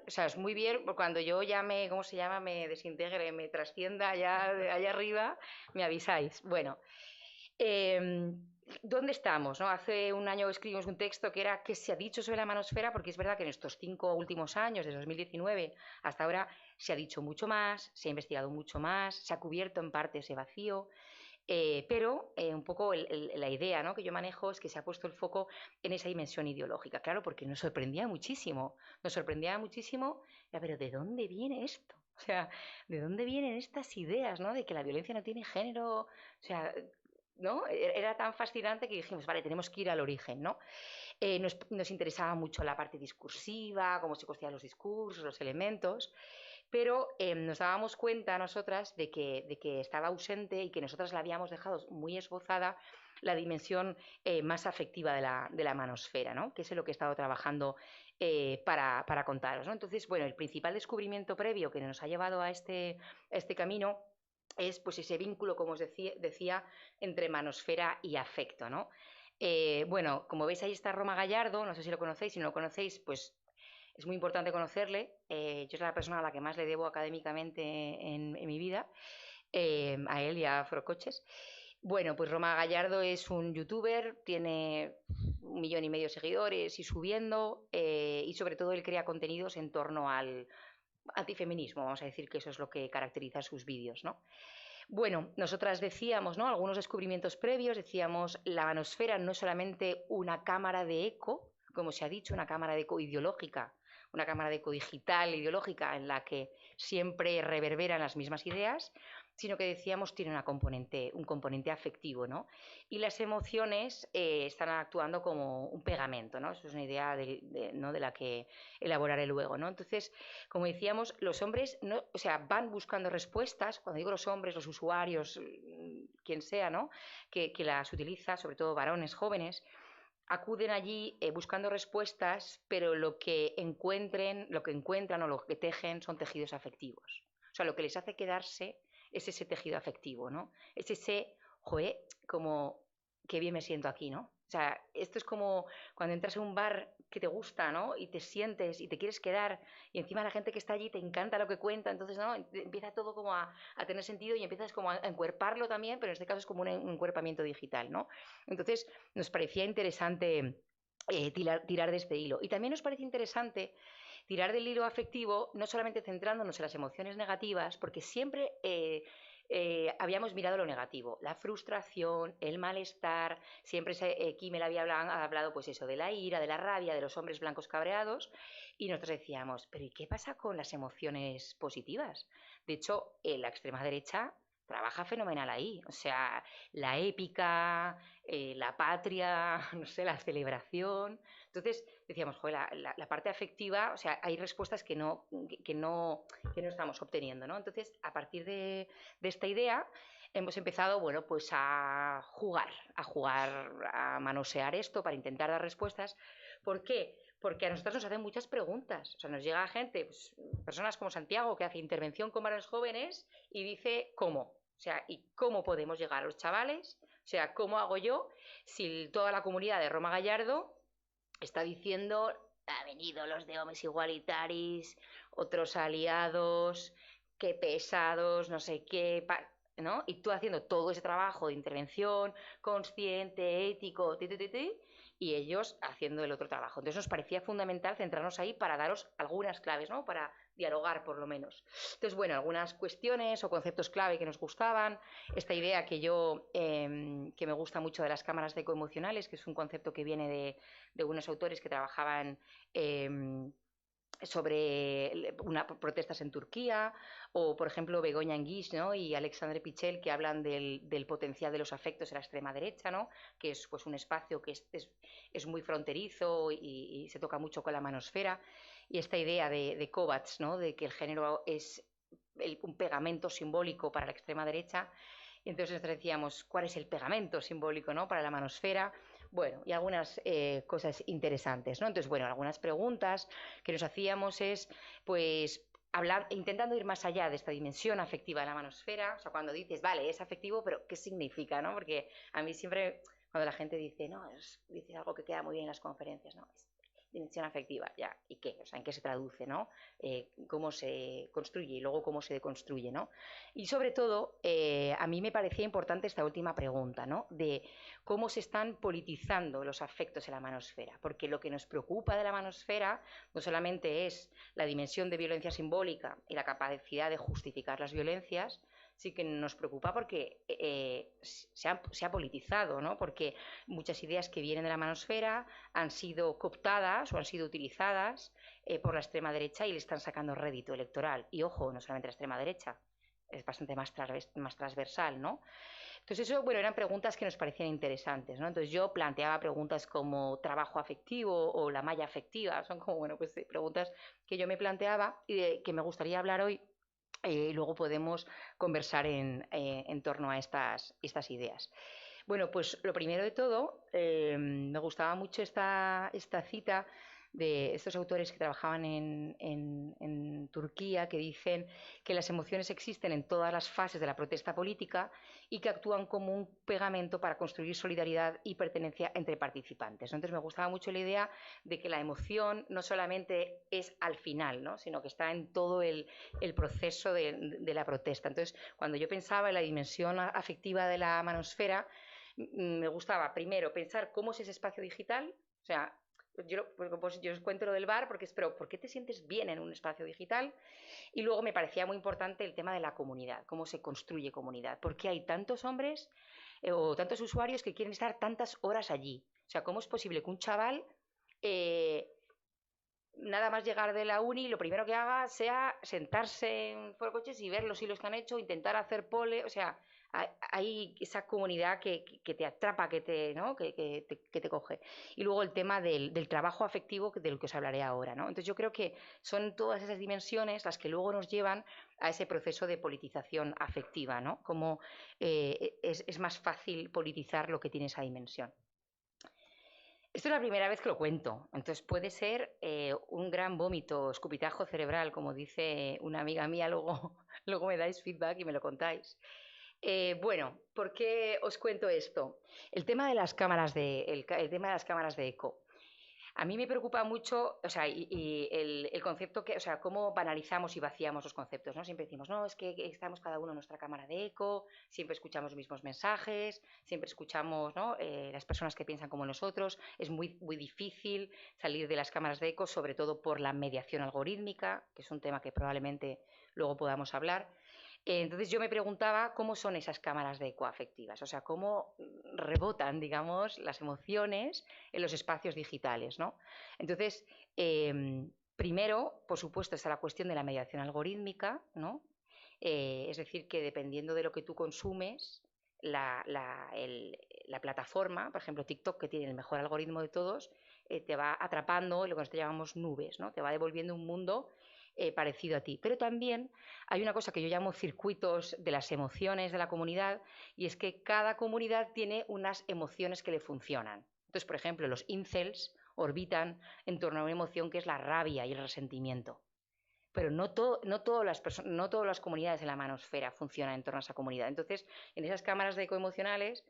O sea, es muy bien, cuando yo ya ¿cómo se llama? Me desintegre, me trascienda allá arriba, me avisáis. Bueno, ¿dónde estamos? ¿No? Hace un año escribimos un texto que era ¿qué se ha dicho sobre la manosfera? Porque es verdad que en estos 5 últimos años, de 2019 hasta ahora, se ha dicho mucho más, se ha investigado mucho más, se ha cubierto en parte ese vacío, pero un poco la idea, ¿no? que yo manejo es que se ha puesto el foco en esa dimensión ideológica, claro, porque nos sorprendía muchísimo, pero ¿de dónde viene esto? O sea, ¿de dónde vienen estas ideas, ¿no? de que la violencia no tiene género? O sea, ¿no? Era tan fascinante que dijimos, vale, tenemos que ir al origen, ¿no? Nos interesaba mucho la parte discursiva, cómo se construían los discursos, los elementos, pero nos dábamos cuenta nosotras de que estaba ausente y que nosotras la habíamos dejado muy esbozada la dimensión más afectiva de la manosfera, ¿no? que es en lo que he estado trabajando para contaros, ¿no? Entonces, bueno, el principal descubrimiento previo que nos ha llevado a este camino es pues ese vínculo, como os decía, entre manosfera y afecto, ¿no? Bueno, como veis ahí está Roma Gallardo, no sé si lo conocéis, si no lo conocéis, pues es muy importante conocerle. Yo es la persona a la que más le debo académicamente en mi vida, a él y a Forocoches. Bueno, pues Roma Gallardo es un youtuber, tiene 1,5 millones de seguidores y subiendo, y sobre todo él crea contenidos en torno al antifeminismo, vamos a decir que eso es lo que caracteriza sus vídeos, ¿no? Bueno, nosotras decíamos, ¿no? Algunos descubrimientos previos, decíamos, la manosfera no es solamente una cámara de eco, como se ha dicho, una cámara de eco ideológica, una cámara de eco digital ideológica en la que siempre reverberan las mismas ideas, sino que decíamos tiene un componente afectivo, ¿no? Y las emociones están actuando como un pegamento, ¿no? Eso es una idea ¿no? de la que elaboraré luego, ¿no? Entonces, como decíamos, los hombres no, o sea, van buscando respuestas, cuando digo los hombres, los usuarios, quien sea, ¿no? que las utiliza, sobre todo varones jóvenes, acuden allí buscando respuestas, pero lo que encuentran o lo que tejen son tejidos afectivos. O sea, lo que les hace quedarse es ese tejido afectivo, ¿no? Es ese, joder, como qué bien me siento aquí, ¿no? O sea, esto es como cuando entras a un bar que te gusta, ¿no? Y te sientes y te quieres quedar y encima la gente que está allí te encanta lo que cuenta, entonces, ¿no? Empieza todo como a tener sentido y empiezas como a encuerparlo también, pero en este caso es como un encuerpamiento digital, ¿no? Entonces, nos parecía interesante tirar de este hilo. Y también nos parece interesante tirar del hilo afectivo, no solamente centrándonos en las emociones negativas, porque siempre habíamos mirado lo negativo, la frustración, el malestar, siempre Kimmel había hablado pues eso, de la ira, de la rabia, de los hombres blancos cabreados, y nosotros decíamos, pero ¿y qué pasa con las emociones positivas? De hecho, la extrema derecha trabaja fenomenal ahí, o sea, la épica, la patria, no sé, la celebración. Entonces decíamos, joder, la parte afectiva, o sea, hay respuestas que no estamos obteniendo, ¿no? Entonces, a partir de esta idea, hemos empezado, bueno, pues a jugar, a manosear esto para intentar dar respuestas. ¿Por qué? Porque a nosotros nos hacen muchas preguntas. O sea, nos llega gente, pues, personas como Santiago, que hace intervención con varones jóvenes y dice, ¿cómo? O sea, ¿y cómo podemos llegar a los chavales? O sea, ¿cómo hago yo si toda la comunidad de Roma Gallardo está diciendo, ha venido los de hombres igualitaris, otros aliados, qué pesados, no sé qué, ¿no? Y tú haciendo todo ese trabajo de intervención consciente, ético, y ellos haciendo el otro trabajo. Entonces nos parecía fundamental centrarnos ahí para daros algunas claves, ¿no? Para dialogar por lo menos. Entonces, bueno, algunas cuestiones o conceptos clave que nos gustaban, esta idea que que me gusta mucho de las cámaras de ecoemocionales, que es un concepto que viene de unos autores que trabajaban sobre protestas en Turquía, o por ejemplo Begoña Enguix, ¿no? y Alexandre Pichel, que hablan del potencial de los afectos en la extrema derecha, ¿no? que es pues un espacio que es muy fronterizo y se toca mucho con la manosfera, y esta idea de Kovács, ¿no? de que el género es un pegamento simbólico para la extrema derecha. Y entonces nosotros decíamos, ¿cuál es el pegamento simbólico, ¿no? para la manosfera? Bueno, y algunas cosas interesantes, ¿no? Entonces, bueno, algunas preguntas que nos hacíamos es, pues, intentando ir más allá de esta dimensión afectiva de la manosfera. O sea, cuando dices, vale, es afectivo, pero ¿qué significa, no? Porque a mí siempre, cuando la gente dice, no, dice algo que queda muy bien en las conferencias, ¿no? Es dimensión afectiva, ya, ¿y qué? O sea, ¿en qué se traduce, no? ¿Cómo se construye y luego cómo se deconstruye, no? Y sobre todo, a mí me parecía importante esta última pregunta, ¿no? De cómo se están politizando los afectos en la manosfera, porque lo que nos preocupa de la manosfera no solamente es la dimensión de violencia simbólica y la capacidad de justificar las violencias, sí que nos preocupa porque se ha politizado, ¿no? Porque muchas ideas que vienen de la manosfera han sido cooptadas o han sido utilizadas por la extrema derecha y le están sacando rédito electoral. Y ojo, no solamente la extrema derecha, es bastante más transversal, ¿no? Entonces eso, bueno, eran preguntas que nos parecían interesantes, ¿no? Entonces yo planteaba preguntas como trabajo afectivo o la malla afectiva, son como, bueno, pues preguntas que yo me planteaba y que me gustaría hablar hoy. Luego podemos conversar en torno a estas ideas. Bueno, pues lo primero de todo, me gustaba mucho esta cita de estos autores que trabajaban en Turquía, que dicen que las emociones existen en todas las fases de la protesta política y que actúan como un pegamento para construir solidaridad y pertenencia entre participantes. Entonces me gustaba mucho la idea de que la emoción no solamente es al final, ¿no? sino que está en todo el proceso de la protesta. Entonces, cuando yo pensaba en la dimensión afectiva de la manosfera, me gustaba primero pensar cómo es ese espacio digital, o sea, yo os cuento lo del bar porque es, pero ¿por qué te sientes bien en un espacio digital? Y luego me parecía muy importante el tema de la comunidad, cómo se construye comunidad, por qué hay tantos hombres o tantos usuarios que quieren estar tantas horas allí. O sea, ¿cómo es posible que un chaval nada más llegar de la uni, lo primero que haga sea sentarse en Foro Coches y ver los hilos que han hecho, intentar hacer pole, o sea, hay esa comunidad que te atrapa, que te, ¿no? que te coge. Y luego el tema del trabajo afectivo, del que os hablaré ahora, ¿no? Entonces yo creo que son todas esas dimensiones las que luego nos llevan a ese proceso de politización afectiva, ¿no? Como es más fácil politizar lo que tiene esa dimensión. Esto es la primera vez que lo cuento, entonces puede ser un gran vómito, escupitajo cerebral, como dice una amiga mía, luego me dais feedback y me lo contáis. Bueno, ¿por qué os cuento esto? El tema de las cámaras el tema de las cámaras de eco. A mí me preocupa mucho, o sea, y el concepto que, o sea, cómo banalizamos y vaciamos los conceptos, ¿no? Siempre decimos, no, es que estamos cada uno en nuestra cámara de eco, siempre escuchamos los mismos mensajes, siempre escuchamos, ¿no? Las personas que piensan como nosotros. Es muy, muy difícil salir de las cámaras de eco, sobre todo por la mediación algorítmica, que es un tema que probablemente luego podamos hablar. Entonces yo me preguntaba cómo son esas cámaras de eco afectivas, o sea, cómo rebotan, digamos, las emociones en los espacios digitales, ¿no? Entonces, primero, por supuesto, está la cuestión de la mediación algorítmica, ¿no? Es decir, que dependiendo de lo que tú consumes, la plataforma, por ejemplo, TikTok, que tiene el mejor algoritmo de todos, te va atrapando en lo que nosotros llamamos nubes, ¿no? Te va devolviendo un mundo parecido a ti. Pero también hay una cosa que yo llamo circuitos de las emociones de la comunidad, y es que cada comunidad tiene unas emociones que le funcionan. Entonces, por ejemplo, los incels orbitan en torno a una emoción que es la rabia y el resentimiento. Pero no todas las comunidades en la manosfera funcionan en torno a esa comunidad. Entonces, en esas cámaras de ecoemocionales,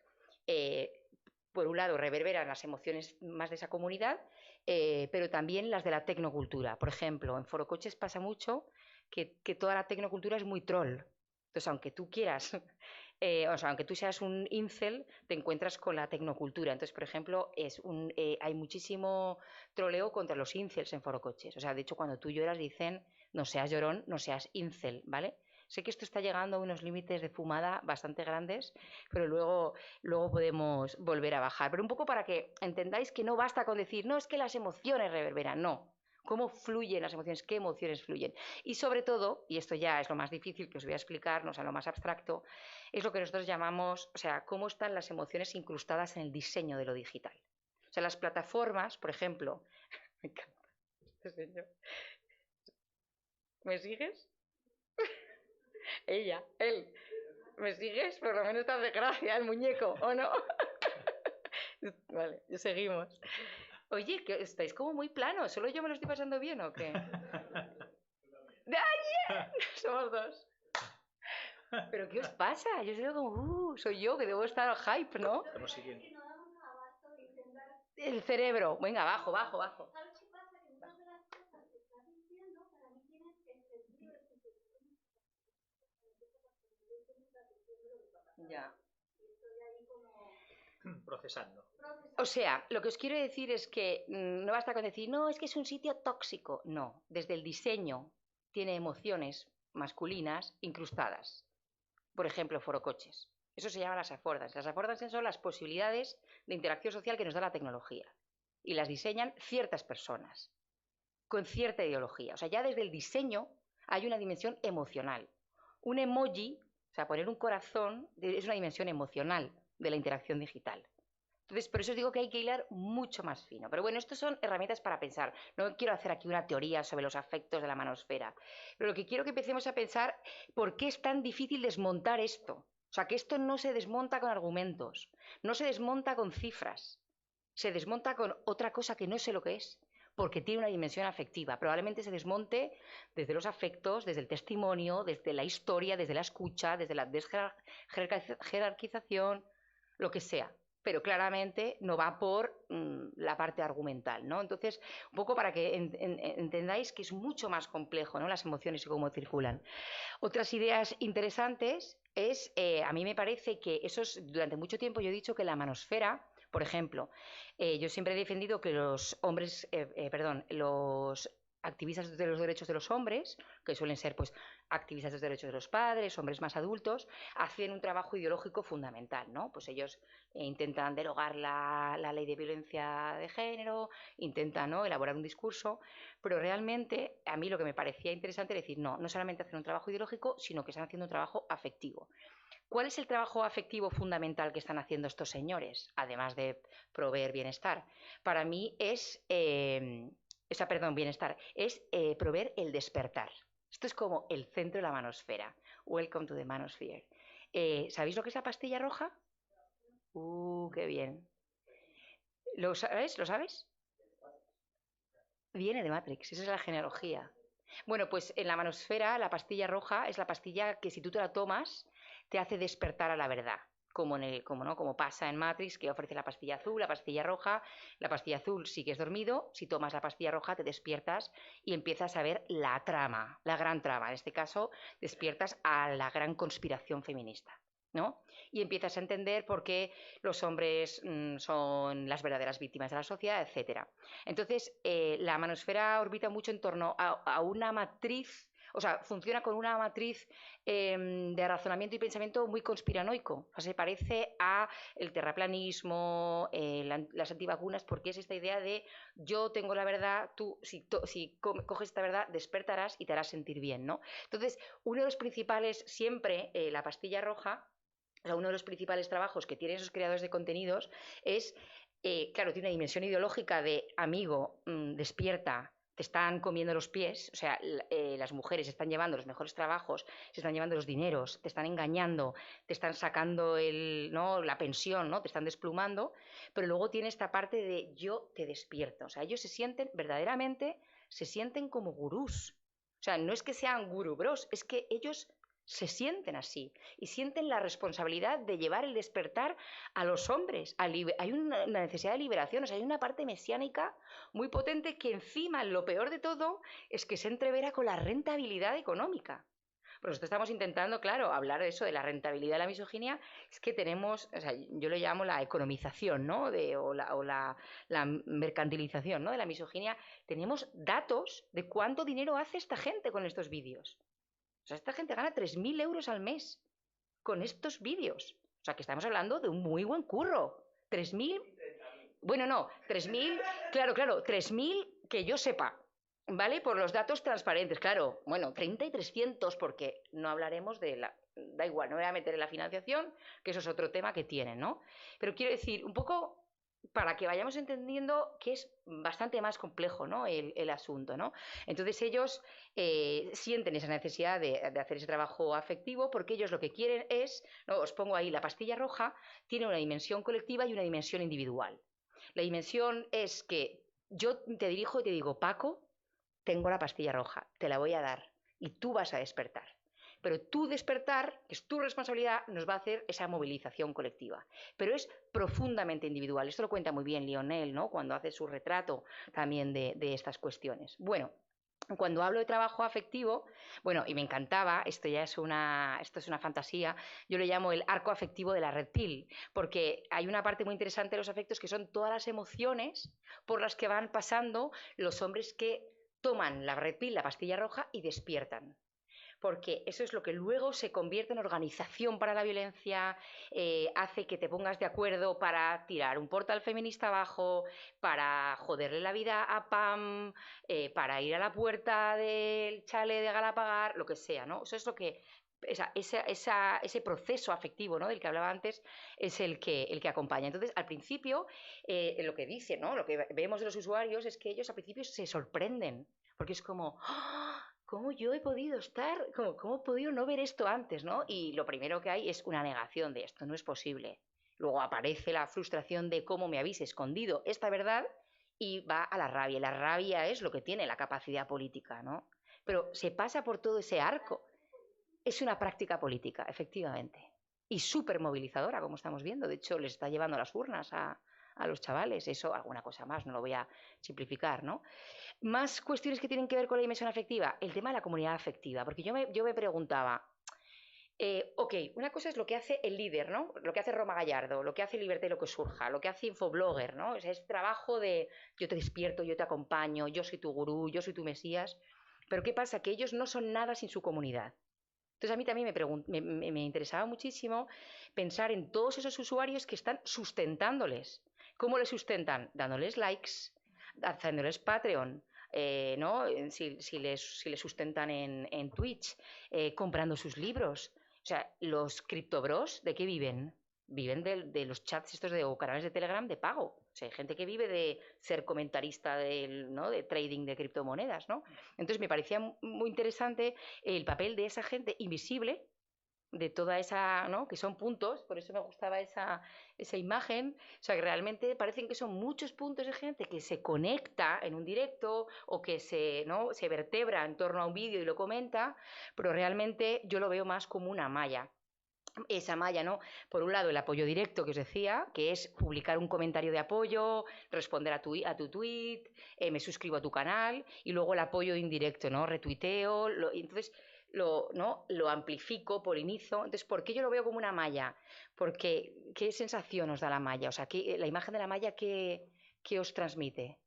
por un lado, reverberan las emociones más de esa comunidad, pero también las de la tecnocultura. Por ejemplo, en Foro Coches pasa mucho que toda la tecnocultura es muy troll. Entonces, aunque tú quieras, o sea, aunque tú seas un incel, te encuentras con la tecnocultura. Entonces, por ejemplo, hay muchísimo troleo contra los incels en Foro Coches. O sea, de hecho, cuando tú lloras dicen, no seas llorón, no seas incel, ¿vale? Sé que esto está llegando a unos límites de fumada bastante grandes, pero luego podemos volver a bajar. Pero un poco para que entendáis que no basta con decir, no, es que las emociones reverberan, no. ¿Cómo fluyen las emociones? ¿Qué emociones fluyen? Y sobre todo, y esto ya es lo más difícil que os voy a explicar, no, o sea, lo más abstracto, es lo que nosotros llamamos, o sea, cómo están las emociones incrustadas en el diseño de lo digital. O sea, las plataformas, por ejemplo, me encanta este señor. ¿Me sigues? Ella, él. ¿Me sigues? Por lo menos te hace gracia el muñeco, ¿o no? Vale, seguimos. Oye, que estáis como muy planos. ¿Solo yo me lo estoy pasando bien o qué? ¡Ay! Somos dos. ¿Pero qué os pasa? Yo soy como, soy yo, que debo estar al hype, ¿no? Estamos siguiendo. El cerebro. Venga, bajo, bajo, bajo. ¿Sabes qué pasa? Que muchas de las cosas que estás diciendo, para mí tienes que sentir Ya. Procesando. O sea, lo que os quiero decir es que no basta con decir, no, es que es un sitio tóxico. No, desde el diseño tiene emociones masculinas incrustadas. Por ejemplo, Foro Coches. Eso se llama las affordances. Las affordances son las posibilidades de interacción social que nos da la tecnología. Y las diseñan ciertas personas, con cierta ideología. O sea, ya desde el diseño hay una dimensión emocional. Un emoji, o sea, poner un corazón, es una dimensión emocional de la interacción digital. Entonces, por eso os digo que hay que hilar mucho más fino. Pero bueno, estas son herramientas para pensar. No quiero hacer aquí una teoría sobre los afectos de la manosfera. Pero lo que quiero que empecemos a pensar, ¿por qué es tan difícil desmontar esto? O sea, que esto no se desmonta con argumentos, no se desmonta con cifras, se desmonta con otra cosa que no sé lo que es. porque tiene una dimensión afectiva. Probablemente se desmonte desde los afectos, desde el testimonio, desde la historia, desde la escucha, desde la desjerarquización, lo que sea. Pero claramente no va por la parte argumental, ¿no? Entonces, un poco para que entendáis que es mucho más complejo, ¿no?, las emociones y cómo circulan. Otras ideas interesantes es, a mí me parece que durante mucho tiempo yo he dicho que la manosfera, por ejemplo, yo siempre he defendido que los los activistas de los derechos de los hombres, que suelen ser pues activistas de los derechos de los padres, hombres más adultos, hacen un trabajo ideológico fundamental, ¿no? Pues ellos intentan derogar la ley de violencia de género, intentan, ¿no?, elaborar un discurso, pero realmente a mí lo que me parecía interesante es decir, no solamente hacen un trabajo ideológico, sino que están haciendo un trabajo afectivo. ¿Cuál es el trabajo afectivo fundamental que están haciendo estos señores, además de proveer bienestar? Para mí es, bienestar, es proveer el despertar. Esto es como el centro de la manosfera. Welcome to the manosphere. ¿Sabéis lo que es la pastilla roja? Qué bien. ¿Lo sabes? ¿Lo sabes? Viene de Matrix, esa es la genealogía. Bueno, pues en la manosfera la pastilla roja es la pastilla que si tú te la tomas te hace despertar a la verdad, como pasa en Matrix, que ofrece la pastilla azul, la pastilla roja. La pastilla azul sigues dormido, si tomas la pastilla roja te despiertas y empiezas a ver la trama, la gran trama. En este caso despiertas a la gran conspiración feminista, ¿no? Y empiezas a entender por qué los hombres son las verdaderas víctimas de la sociedad, etcétera. Entonces, la manosfera orbita mucho en torno a una matriz, o sea, funciona con una matriz de razonamiento y pensamiento muy conspiranoico. O sea, se parece a el terraplanismo, las antivacunas, porque es esta idea de yo tengo la verdad, tú si coges esta verdad despertarás y te harás sentir bien, ¿no? Entonces, uno de los principales, siempre la pastilla roja, o sea, uno de los principales trabajos que tienen esos creadores de contenidos es, claro, tiene una dimensión ideológica de amigo, despierta, te están comiendo los pies, o sea, las mujeres están llevando los mejores trabajos, se están llevando los dineros, te están engañando, te están sacando la pensión, ¿no?, te están desplumando, pero luego tiene esta parte de yo te despierto, o sea, ellos verdaderamente se sienten como gurús, o sea, no es que sean gurú bros, es que ellos se sienten así y sienten la responsabilidad de llevar el despertar a los hombres. Hay una necesidad de liberación, o sea, hay una parte mesiánica muy potente que encima, lo peor de todo, es que se entrevera con la rentabilidad económica. Por eso estamos intentando, claro, hablar de eso, de la rentabilidad de la misoginia. Es que tenemos, o sea, yo lo llamo la economización, ¿no?, o la mercantilización, ¿no?, de la misoginia. Tenemos datos de cuánto dinero hace esta gente con estos vídeos. O sea, esta gente gana 3.000 euros al mes con estos vídeos. O sea, que estamos hablando de un muy buen curro. 3.000... Bueno, no, 3.000... Claro, 3.000 que yo sepa, ¿vale? Por los datos transparentes, claro. Bueno, 30 y 300, porque no hablaremos de la... Da igual, no me voy a meter en la financiación, que eso es otro tema que tienen, ¿no? Pero quiero decir, un poco para que vayamos entendiendo que es bastante más complejo, ¿no?, el asunto, ¿no? Entonces ellos sienten esa necesidad de hacer ese trabajo afectivo porque ellos lo que quieren es, ¿no?, os pongo ahí, la pastilla roja tiene una dimensión colectiva y una dimensión individual. La dimensión es que yo te dirijo y te digo, Paco, tengo la pastilla roja, te la voy a dar y tú vas a despertar. Pero tu despertar, que es tu responsabilidad, nos va a hacer esa movilización colectiva. Pero es profundamente individual. Esto lo cuenta muy bien Lionel, ¿no?, cuando hace su retrato también de estas cuestiones. Bueno, cuando hablo de trabajo afectivo, bueno, y me encantaba, esto es una fantasía, yo lo llamo el arco afectivo de la Red Pill, porque hay una parte muy interesante de los afectos que son todas las emociones por las que van pasando los hombres que toman la Red Pill, la pastilla roja, y despiertan. Porque eso es lo que luego se convierte en organización para la violencia, hace que te pongas de acuerdo para tirar un portal feminista abajo, para joderle la vida a Pam, para ir a la puerta del chale de Galapagar, lo que sea, ¿no? Eso es lo que... ese proceso afectivo, ¿no?, del que hablaba antes, es el que acompaña. Entonces, al principio, lo que dicen, ¿no?, lo que vemos de los usuarios es que ellos al principio se sorprenden, porque es como... ¡oh! ¿Cómo yo he podido estar? ¿Cómo he podido no ver esto antes, ¿no? Y lo primero que hay es una negación de esto, no es posible. Luego aparece la frustración de cómo me habéis escondido esta verdad y va a la rabia. Y la rabia es lo que tiene la capacidad política, ¿no? Pero se pasa por todo ese arco. Es una práctica política, efectivamente. Y súper movilizadora, como estamos viendo. De hecho, les está llevando las urnas a los chavales. Eso, alguna cosa más, no lo voy a simplificar, ¿no? Más cuestiones que tienen que ver con la dimensión afectiva. El tema de la comunidad afectiva. Porque yo me preguntaba, ok, una cosa es lo que hace el líder, ¿no? Lo que hace Roma Gallardo, lo que hace Libertad y lo que surja, lo que hace Infoblogger, ¿no? O sea, es trabajo de yo te despierto, yo te acompaño, yo soy tu gurú, yo soy tu mesías. Pero ¿qué pasa? Que ellos no son nada sin su comunidad. Entonces a mí también me interesaba muchísimo pensar en todos esos usuarios que están sustentándoles. ¿Cómo les sustentan? Dándoles likes, haciéndoles Patreon, ¿no? Si les sustentan en Twitch, comprando sus libros. O sea, los criptobros, ¿de qué viven? Viven de los chats estos o canales de Telegram de pago. O sea, hay gente que vive de ser comentarista ¿no? de trading de criptomonedas, ¿no? Entonces me parecía muy interesante el papel de esa gente invisible, de toda esa, ¿no? Que son puntos, por eso me gustaba esa imagen, o sea, que realmente parecen que son muchos puntos de gente que se conecta en un directo o que ¿no? se vertebra en torno a un vídeo y lo comenta, pero realmente yo lo veo más como una malla. Esa malla, ¿no? Por un lado, el apoyo directo que os decía, que es publicar un comentario de apoyo, responder a tu tweet, me suscribo a tu canal, y luego el apoyo indirecto, ¿no? Retuiteo, entonces ¿no? Lo amplifico, polinizo. Entonces, ¿por qué yo lo veo como una malla? Porque, ¿qué sensación os da la malla? O sea, la imagen de la malla, ¿qué os transmite?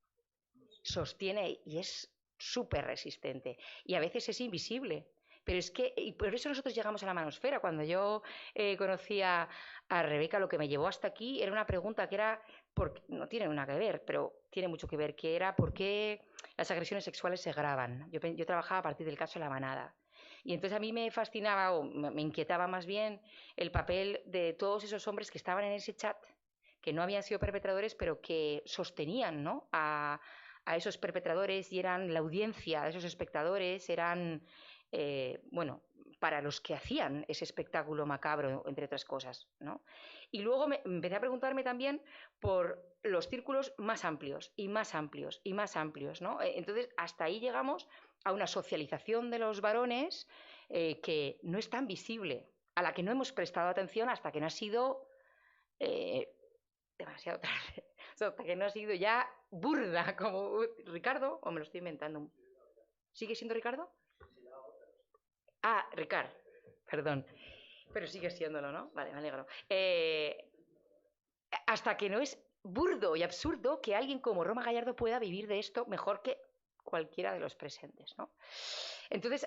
Sostiene y es súper resistente. Y a veces es invisible. Pero es que, y por eso nosotros llegamos a la manosfera. Cuando yo conocí a Rebeca, lo que me llevó hasta aquí era una pregunta que era, no tiene nada que ver, pero tiene mucho que ver, que era por qué las agresiones sexuales se graban. Yo trabajaba a partir del caso de La Manada. Y entonces a mí me fascinaba, o me inquietaba más bien, el papel de todos esos hombres que estaban en ese chat, que no habían sido perpetradores, pero que sostenían, ¿no? a esos perpetradores y eran la audiencia de esos espectadores, eran, bueno, para los que hacían ese espectáculo macabro, entre otras cosas, ¿no? Y luego empecé a preguntarme también por los círculos más amplios y más amplios y más amplios, ¿no? Entonces, hasta ahí llegamos a una socialización de los varones que no es tan visible, a la que no hemos prestado atención hasta que no ha sido demasiado tarde, hasta que no ha sido ya burda como Ricardo, o me lo estoy inventando. ¿Sigue siendo Ricardo? Ah, Ricard, perdón. Pero sigue siéndolo, ¿no? Vale, me alegro. Hasta que no es burdo y absurdo que alguien como Roma Gallardo pueda vivir de esto mejor que cualquiera de los presentes, ¿no? Entonces,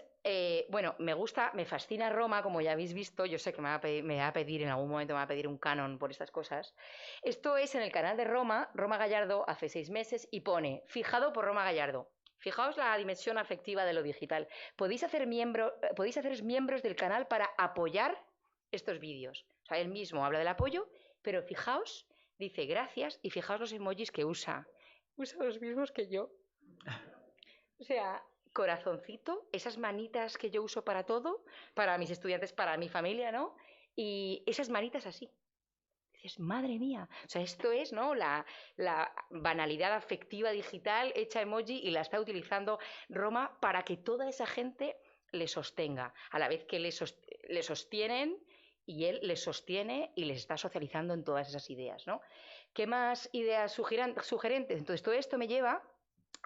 bueno, me fascina Roma, como ya habéis visto. Yo sé que me va a pedir, en algún momento me va a pedir un canon por estas cosas. Esto es en el canal de Roma Gallardo, hace 6 meses, y pone, fijado por Roma Gallardo. Fijaos la dimensión afectiva de lo digital. Podéis haceros miembros del canal para apoyar estos vídeos. O sea, él mismo habla del apoyo, pero fijaos, dice gracias, y fijaos los emojis que usa. Usa los mismos que yo. O sea, corazoncito, esas manitas que yo uso para todo, para mis estudiantes, para mi familia, ¿no? Y esas manitas así. Dices, madre mía. O sea, esto es, ¿no? La banalidad afectiva digital hecha emoji y la está utilizando Roma para que toda esa gente le sostenga, a la vez que le sostienen y él les sostiene y les está socializando en todas esas ideas, ¿no? ¿Qué más ideas sugerentes? Entonces, todo esto me lleva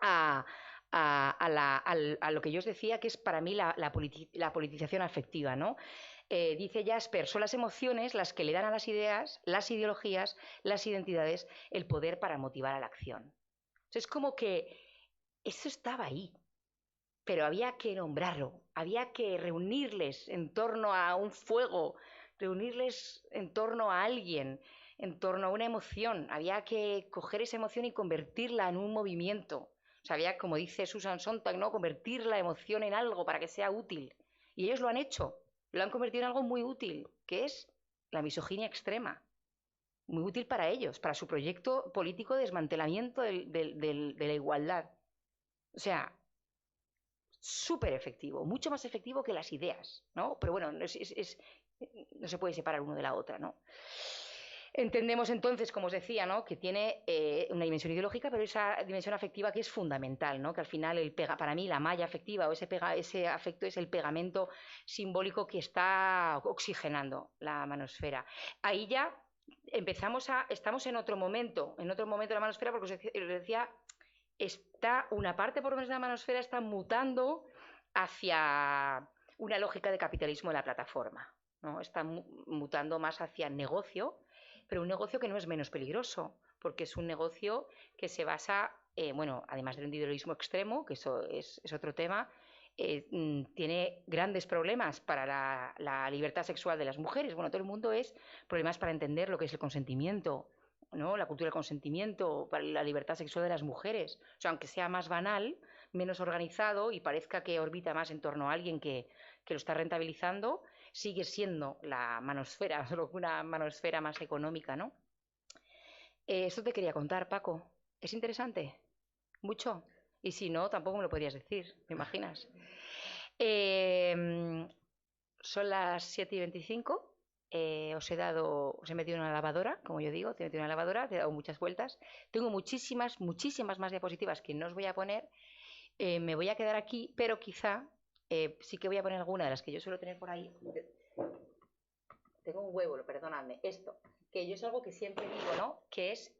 a lo que yo os decía, que es para mí la politización afectiva, ¿no? Dice Jasper, son las emociones las que le dan a las ideas, las ideologías, las identidades, el poder para motivar a la acción. Entonces, es como que eso estaba ahí, pero había que nombrarlo, había que reunirles en torno a un fuego, reunirles en torno a alguien, en torno a una emoción. Había que coger esa emoción y convertirla en un movimiento. O sea, había, como dice Susan Sontag, ¿no? Convertir la emoción en algo para que sea útil. Y ellos lo han hecho. Lo han convertido en algo muy útil, que es la misoginia extrema. Muy útil para ellos, para su proyecto político de desmantelamiento de la igualdad. O sea, súper efectivo, mucho más efectivo que las ideas, ¿no? Pero bueno, no se puede separar uno de la otra, ¿no? Entendemos entonces, como os decía, ¿no?, que tiene una dimensión ideológica, pero esa dimensión afectiva que es fundamental, ¿no?, que al final para mí la malla afectiva o ese afecto es el pegamento simbólico que está oxigenando la manosfera. Ahí ya estamos en otro momento de la manosfera, porque os decía, está una parte por lo menos de la manosfera está mutando hacia una lógica de capitalismo de la plataforma, ¿no? Está mutando más hacia negocio, pero un negocio que no es menos peligroso, porque es un negocio que se basa, bueno, además de un individualismo extremo, que eso es otro tema, tiene grandes problemas para la libertad sexual de las mujeres. Bueno, todo el mundo es problemas para entender lo que es el consentimiento, ¿no?, la cultura del consentimiento, para la libertad sexual de las mujeres. O sea, aunque sea más banal, menos organizado y parezca que orbita más en torno a alguien que lo está rentabilizando, sigue siendo la manosfera, solo que una manosfera más económica, ¿no? Esto te quería contar, Paco. ¿Es interesante? ¿Mucho? Y si no, tampoco me lo podrías decir, ¿me imaginas? Son las 7:25. Os he metido en una lavadora, como yo digo, te he metido en una lavadora, te he dado muchas vueltas. Tengo muchísimas más diapositivas que no os voy a poner. Me voy a quedar aquí, pero quizá sí que voy a poner alguna de las que yo suelo tener por ahí. Tengo un huevo, perdonadme, esto, que yo es algo que siempre digo, ¿no?, que es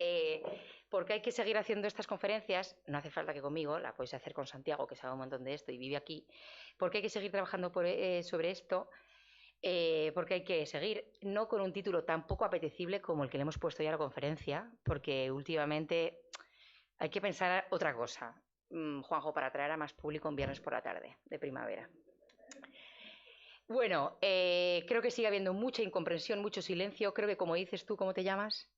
porque hay que seguir haciendo estas conferencias, no hace falta que conmigo, la podéis hacer con Santiago, que sabe un montón de esto y vive aquí, porque hay que seguir trabajando sobre esto, porque hay que seguir, no con un título tan poco apetecible como el que le hemos puesto ya a la conferencia, porque últimamente hay que pensar otra cosa, Juanjo, para atraer a más público un viernes por la tarde, de primavera. Bueno, creo que sigue habiendo mucha incomprensión, mucho silencio. Creo que, como dices tú, ¿cómo te llamas?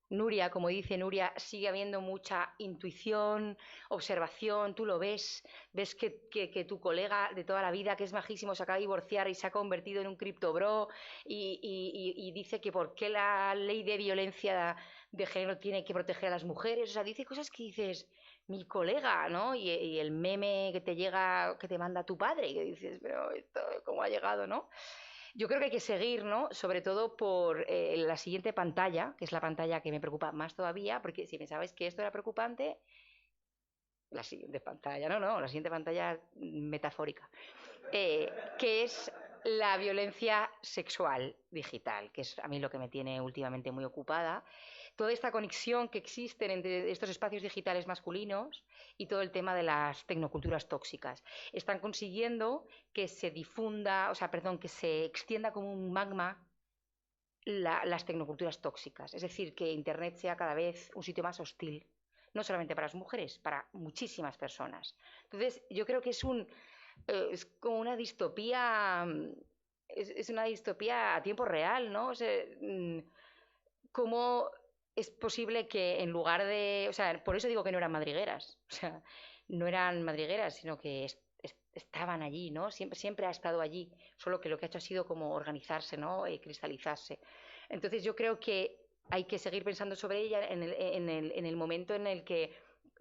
Nuria, como dice Nuria, sigue habiendo mucha intuición, observación. Tú lo ves que tu colega de toda la vida, que es majísimo, se acaba de divorciar y se ha convertido en un criptobro y dice que por qué la ley de violencia de género tiene que proteger a las mujeres. O sea, dice cosas que dices, mi colega, ¿no? Y el meme que te llega, que te manda tu padre, y que dices, pero esto, ¿cómo ha llegado, no? Yo creo que hay que seguir, ¿no?, sobre todo por la siguiente pantalla, que es la pantalla que me preocupa más todavía, porque si pensabais que esto era preocupante, la siguiente pantalla, no, la siguiente pantalla metafórica, que es la violencia sexual digital, que es a mí lo que me tiene últimamente muy ocupada. Toda esta conexión que existe entre estos espacios digitales masculinos y todo el tema de las tecnoculturas tóxicas. Están consiguiendo que se difunda, que se extienda como un magma las tecnoculturas tóxicas. Es decir, que Internet sea cada vez un sitio más hostil, no solamente para las mujeres, para muchísimas personas. Entonces, yo creo que es como una distopía, es una distopía a tiempo real, ¿no? O sea, ¿cómo es posible que en lugar de... O sea, por eso digo que no eran madrigueras. O sea, no eran madrigueras, sino que estaban allí, ¿no? Siempre ha estado allí, solo que lo que ha hecho ha sido como organizarse, ¿no?, y cristalizarse. Entonces yo creo que hay que seguir pensando sobre ella en el momento en el que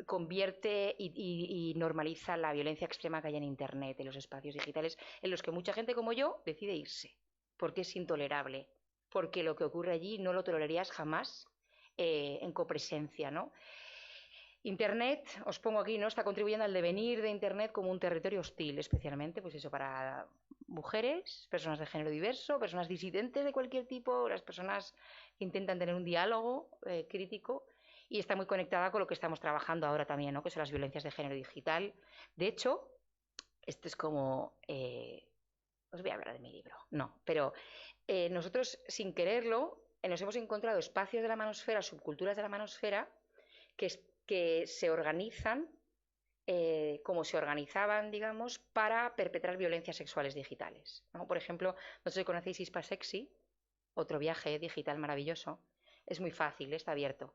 convierte y normaliza la violencia extrema que hay en Internet, en los espacios digitales, en los que mucha gente como yo decide irse, porque es intolerable, porque lo que ocurre allí no lo tolerarías jamás en copresencia, ¿no? Internet, os pongo aquí, ¿no?, está contribuyendo al devenir de Internet como un territorio hostil, especialmente, pues eso, para mujeres, personas de género diverso, personas disidentes de cualquier tipo, las personas que intentan tener un diálogo crítico, y está muy conectada con lo que estamos trabajando ahora también, ¿no?, que son las violencias de género digital. De hecho, esto es como... os voy a hablar de mi libro, no, pero nosotros, sin quererlo, nos hemos encontrado espacios de la manosfera, subculturas de la manosfera, que se organizan como se organizaban, digamos, para perpetrar violencias sexuales digitales, ¿no? Por ejemplo, no sé si conocéis Hispasexy, otro viaje digital maravilloso. Es muy fácil, está abierto.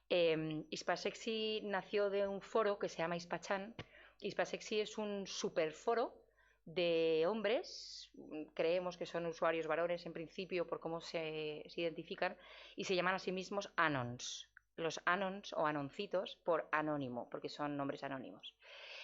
Hispasexy nació de un foro que se llama Hispachan. Hispasexy es un superforo de hombres, creemos que son usuarios varones en principio por cómo se identifican, y se llaman a sí mismos Anons. Los Anons o Anoncitos por anónimo, porque son nombres anónimos.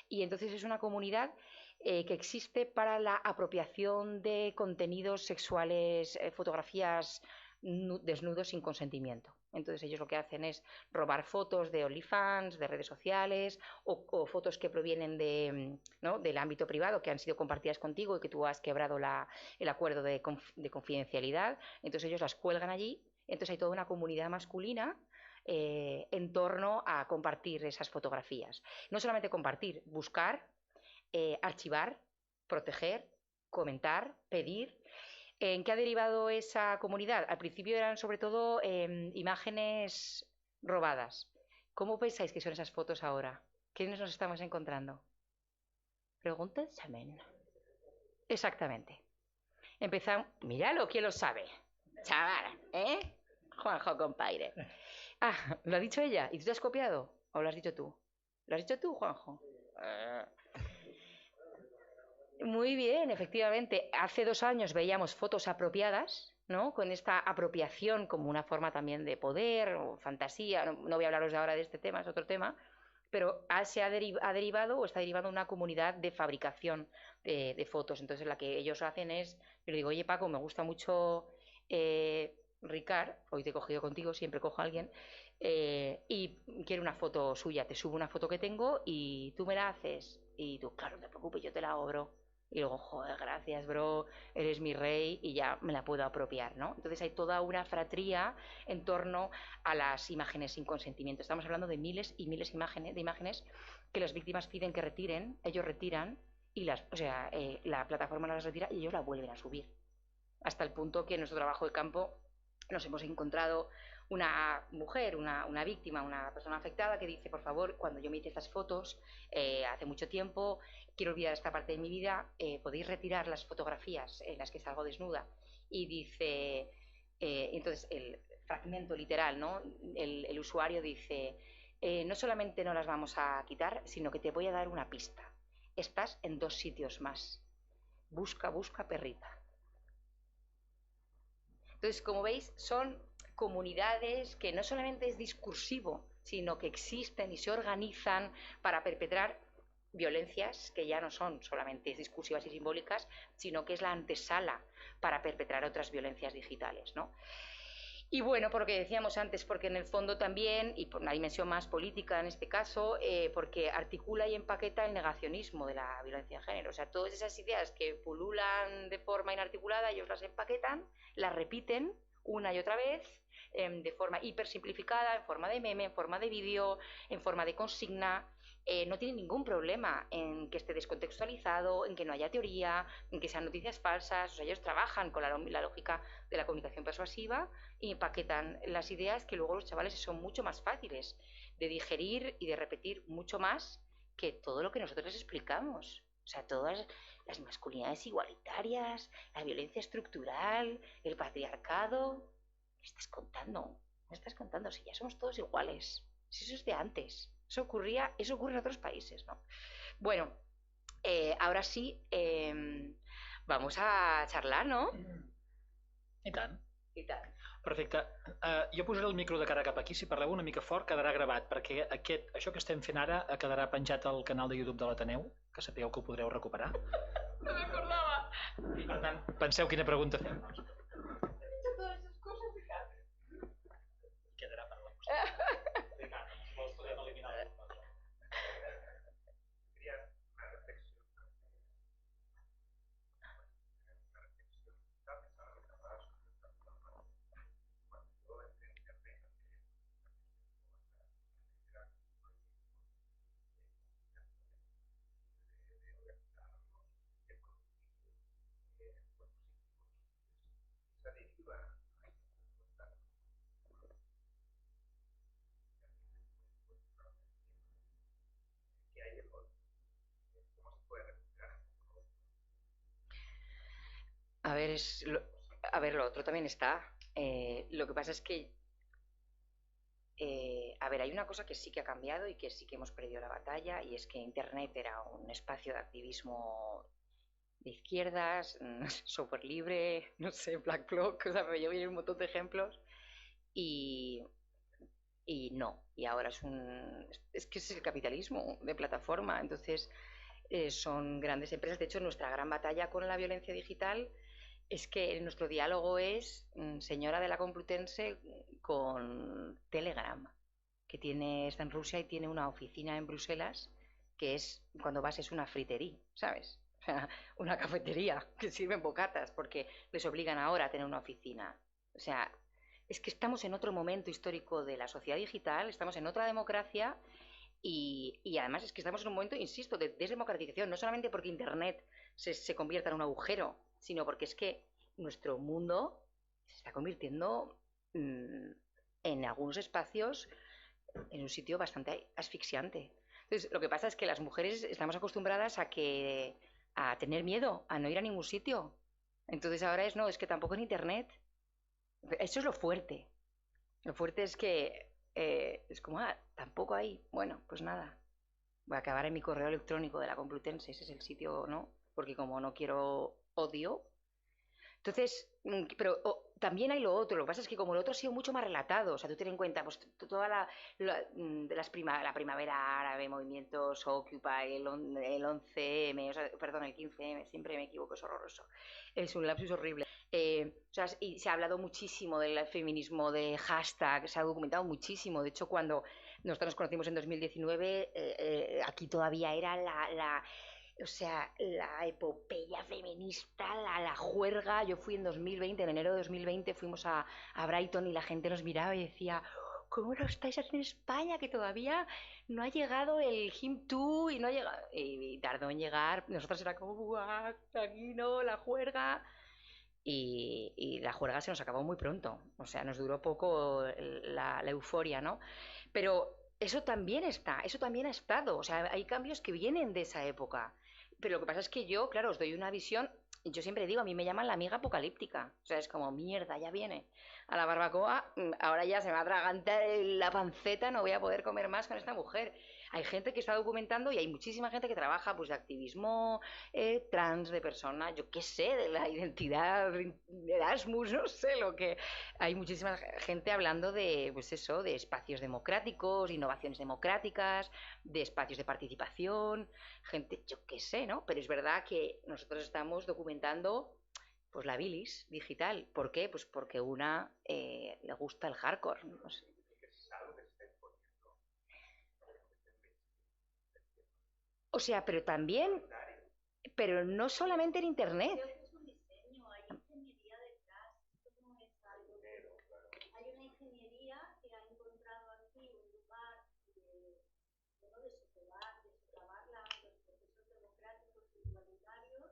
Y entonces es una comunidad que existe para la apropiación de contenidos sexuales, fotografías desnudos sin consentimiento. Entonces ellos lo que hacen es robar fotos de OnlyFans, de redes sociales o fotos que provienen de, ¿no?, del ámbito privado, que han sido compartidas contigo y que tú has quebrado el acuerdo de confidencialidad. Entonces ellos las cuelgan allí. Entonces hay toda una comunidad masculina en torno a compartir esas fotografías. No solamente compartir, buscar, archivar, proteger, comentar, pedir. ¿En qué ha derivado esa comunidad? Al principio eran sobre todo imágenes robadas. ¿Cómo pensáis que son esas fotos ahora? ¿Quiénes nos estamos encontrando? Pregunta examen. Exactamente. Empezamos. Míralo, ¿quién lo sabe? Chaval, ¿eh? Juanjo, compadre. Ah, ¿lo ha dicho ella? ¿Y tú te has copiado? ¿O lo has dicho tú? ¿Lo has dicho tú, Juanjo? Muy bien, efectivamente. Hace 2 años veíamos fotos apropiadas, ¿no?, con esta apropiación como una forma también de poder o fantasía. No voy a hablaros ahora de este tema, es otro tema, pero se ha derivado o está derivando una comunidad de fabricación de fotos. Entonces, la que ellos hacen es, yo le digo, oye Paco, me gusta mucho Ricard, hoy te he cogido contigo, siempre cojo a alguien, y quiero una foto suya, te subo una foto que tengo y tú me la haces. Y tú, claro, no te preocupes, yo te la hago, bro. Y luego, joder, gracias, bro, eres mi rey y ya me la puedo apropiar, ¿no? Entonces hay toda una fratría en torno a las imágenes sin consentimiento. Estamos hablando de miles y miles de imágenes que las víctimas piden que retiren, ellos retiran y la plataforma las retira y ellos la vuelven a subir. Hasta el punto que en nuestro trabajo de campo nos hemos encontrado una mujer, una víctima, una persona afectada que dice, por favor, cuando yo me hice estas fotos hace mucho tiempo, quiero olvidar esta parte de mi vida, podéis retirar las fotografías en las que salgo desnuda. Y dice, entonces el fragmento literal, ¿no?, el usuario dice, no solamente no las vamos a quitar, sino que te voy a dar una pista. Estás en 2 sitios más. Busca, busca, perrita. Entonces, como veis, son comunidades que no solamente es discursivo, sino que existen y se organizan para perpetrar violencias que ya no son solamente discursivas y simbólicas, sino que es la antesala para perpetrar otras violencias digitales, ¿no? Y bueno, por lo que decíamos antes, porque en el fondo también, y por una dimensión más política en este caso, porque articula y empaqueta el negacionismo de la violencia de género. O sea, todas esas ideas que pululan de forma inarticulada, ellos las empaquetan, las repiten una y otra vez, de forma hipersimplificada, en forma de meme, en forma de vídeo, en forma de consigna. No tienen ningún problema en que esté descontextualizado, en que no haya teoría, en que sean noticias falsas. O sea, ellos trabajan con la lógica de la comunicación persuasiva y empaquetan las ideas que luego los chavales son mucho más fáciles de digerir y de repetir mucho más que todo lo que nosotros les explicamos. O sea, todas las masculinidades igualitarias, la violencia estructural, el patriarcado. ¿Qué estás contando? ¿Qué estás contando? Si ya somos todos iguales. Si eso es de antes. Eso ocurre en otros países, ¿no? Bueno, ahora sí, vamos a charlar, no? I tant. I tant. Perfecte. Jo posaré el micro de cara cap aquí. Si parleu una mica fort quedarà gravat, perquè això que estem fent ara quedarà penjat al canal de YouTube de l'Ateneu, que sapigueu que ho podreu recuperar. No me acordava. I per tant, penseu quina pregunta fem. Todas esas cosas de casa. Quedarà per la posteritat. Ricard, si vols podem eliminar la cosa. Quería una reflexión. Estaba pensando que hablabas sobre esta plataforma. Cuando yo entré en internet, era de organizarnos, de producir dispositivos. Esa deriva que hay de hoy, ¿cómo se puede recuperar? A ver, lo otro también está. Lo que pasa es que, a ver, hay una cosa que sí que ha cambiado y que sí que hemos perdido la batalla, y es que Internet era un espacio de activismo de izquierdas, software libre, no sé, Black Bloc, o sea, me llevo un montón de ejemplos, y no, y ahora es que es el capitalismo de plataforma. Entonces son grandes empresas. De hecho, nuestra gran batalla con la violencia digital Es que nuestro diálogo es señora de la Complutense con Telegram, que está en Rusia y tiene una oficina en Bruselas, que es, cuando vas, es una fritería, ¿sabes? O sea, una cafetería que sirven bocatas, porque les obligan ahora a tener una oficina. O sea, es que estamos en otro momento histórico de la sociedad digital, estamos en otra democracia y además es que estamos en un momento, insisto, de desdemocratización, no solamente porque Internet se convierta en un agujero, sino porque es que nuestro mundo se está convirtiendo en algunos espacios en un sitio bastante asfixiante. Entonces, lo que pasa es que las mujeres estamos acostumbradas a tener miedo, a no ir a ningún sitio. Entonces ahora no, es que tampoco en Internet. Eso es lo fuerte. Lo fuerte es que es como, tampoco ahí. Bueno, pues nada. Voy a acabar en mi correo electrónico de la Complutense, ese es el sitio, ¿no? Porque como no quiero odio. Entonces, pero también hay lo otro. Lo que pasa es que como lo otro ha sido mucho más relatado, o sea, tú ten en cuenta, pues toda la primavera árabe, movimientos Occupy, el 11M, o sea, perdón, el 15M, siempre me equivoco, es horroroso. Es un lapsus horrible. O sea, y se ha hablado muchísimo del feminismo, de hashtag, se ha documentado muchísimo. De hecho, cuando nosotros nos conocimos en 2019, aquí todavía era o sea, la epopeya feminista, la juerga. Yo fui en 2020, en enero de 2020, fuimos a Brighton y la gente nos miraba y decía, ¿cómo lo estáis haciendo en España? Que todavía no ha llegado el Him 2 y no ha llegado. Y tardó en llegar. Nosotros era como, ¡guau! Aquí no, la juerga. Y la juerga se nos acabó muy pronto. O sea, nos duró poco la euforia, ¿no? Pero eso también eso también ha estado. O sea, hay cambios que vienen de esa época. Pero lo que pasa es que yo, claro, os doy una visión. Yo siempre digo, a mí me llaman la amiga apocalíptica. O sea, es como, mierda, ya viene. A la barbacoa, ahora ya se me va a atragantar la panceta, no voy a poder comer más con esta mujer. Hay gente que está documentando y hay muchísima gente que trabaja pues de activismo trans, de persona, yo qué sé, de la identidad de Erasmus, no sé lo que. Hay muchísima gente hablando de, pues eso, de espacios democráticos, innovaciones democráticas, de espacios de participación, gente, yo qué sé, ¿no? Pero es verdad que nosotros estamos documentando pues la bilis digital. ¿Por qué? Pues porque una le gusta el hardcore. No sé. O sea, pero también, pero no solamente en Internet. Creo que es un diseño, hay ingeniería detrás. Esto no es algo. Hay una ingeniería que ha encontrado aquí un lugar de socavar los procesos democráticos y igualitarios,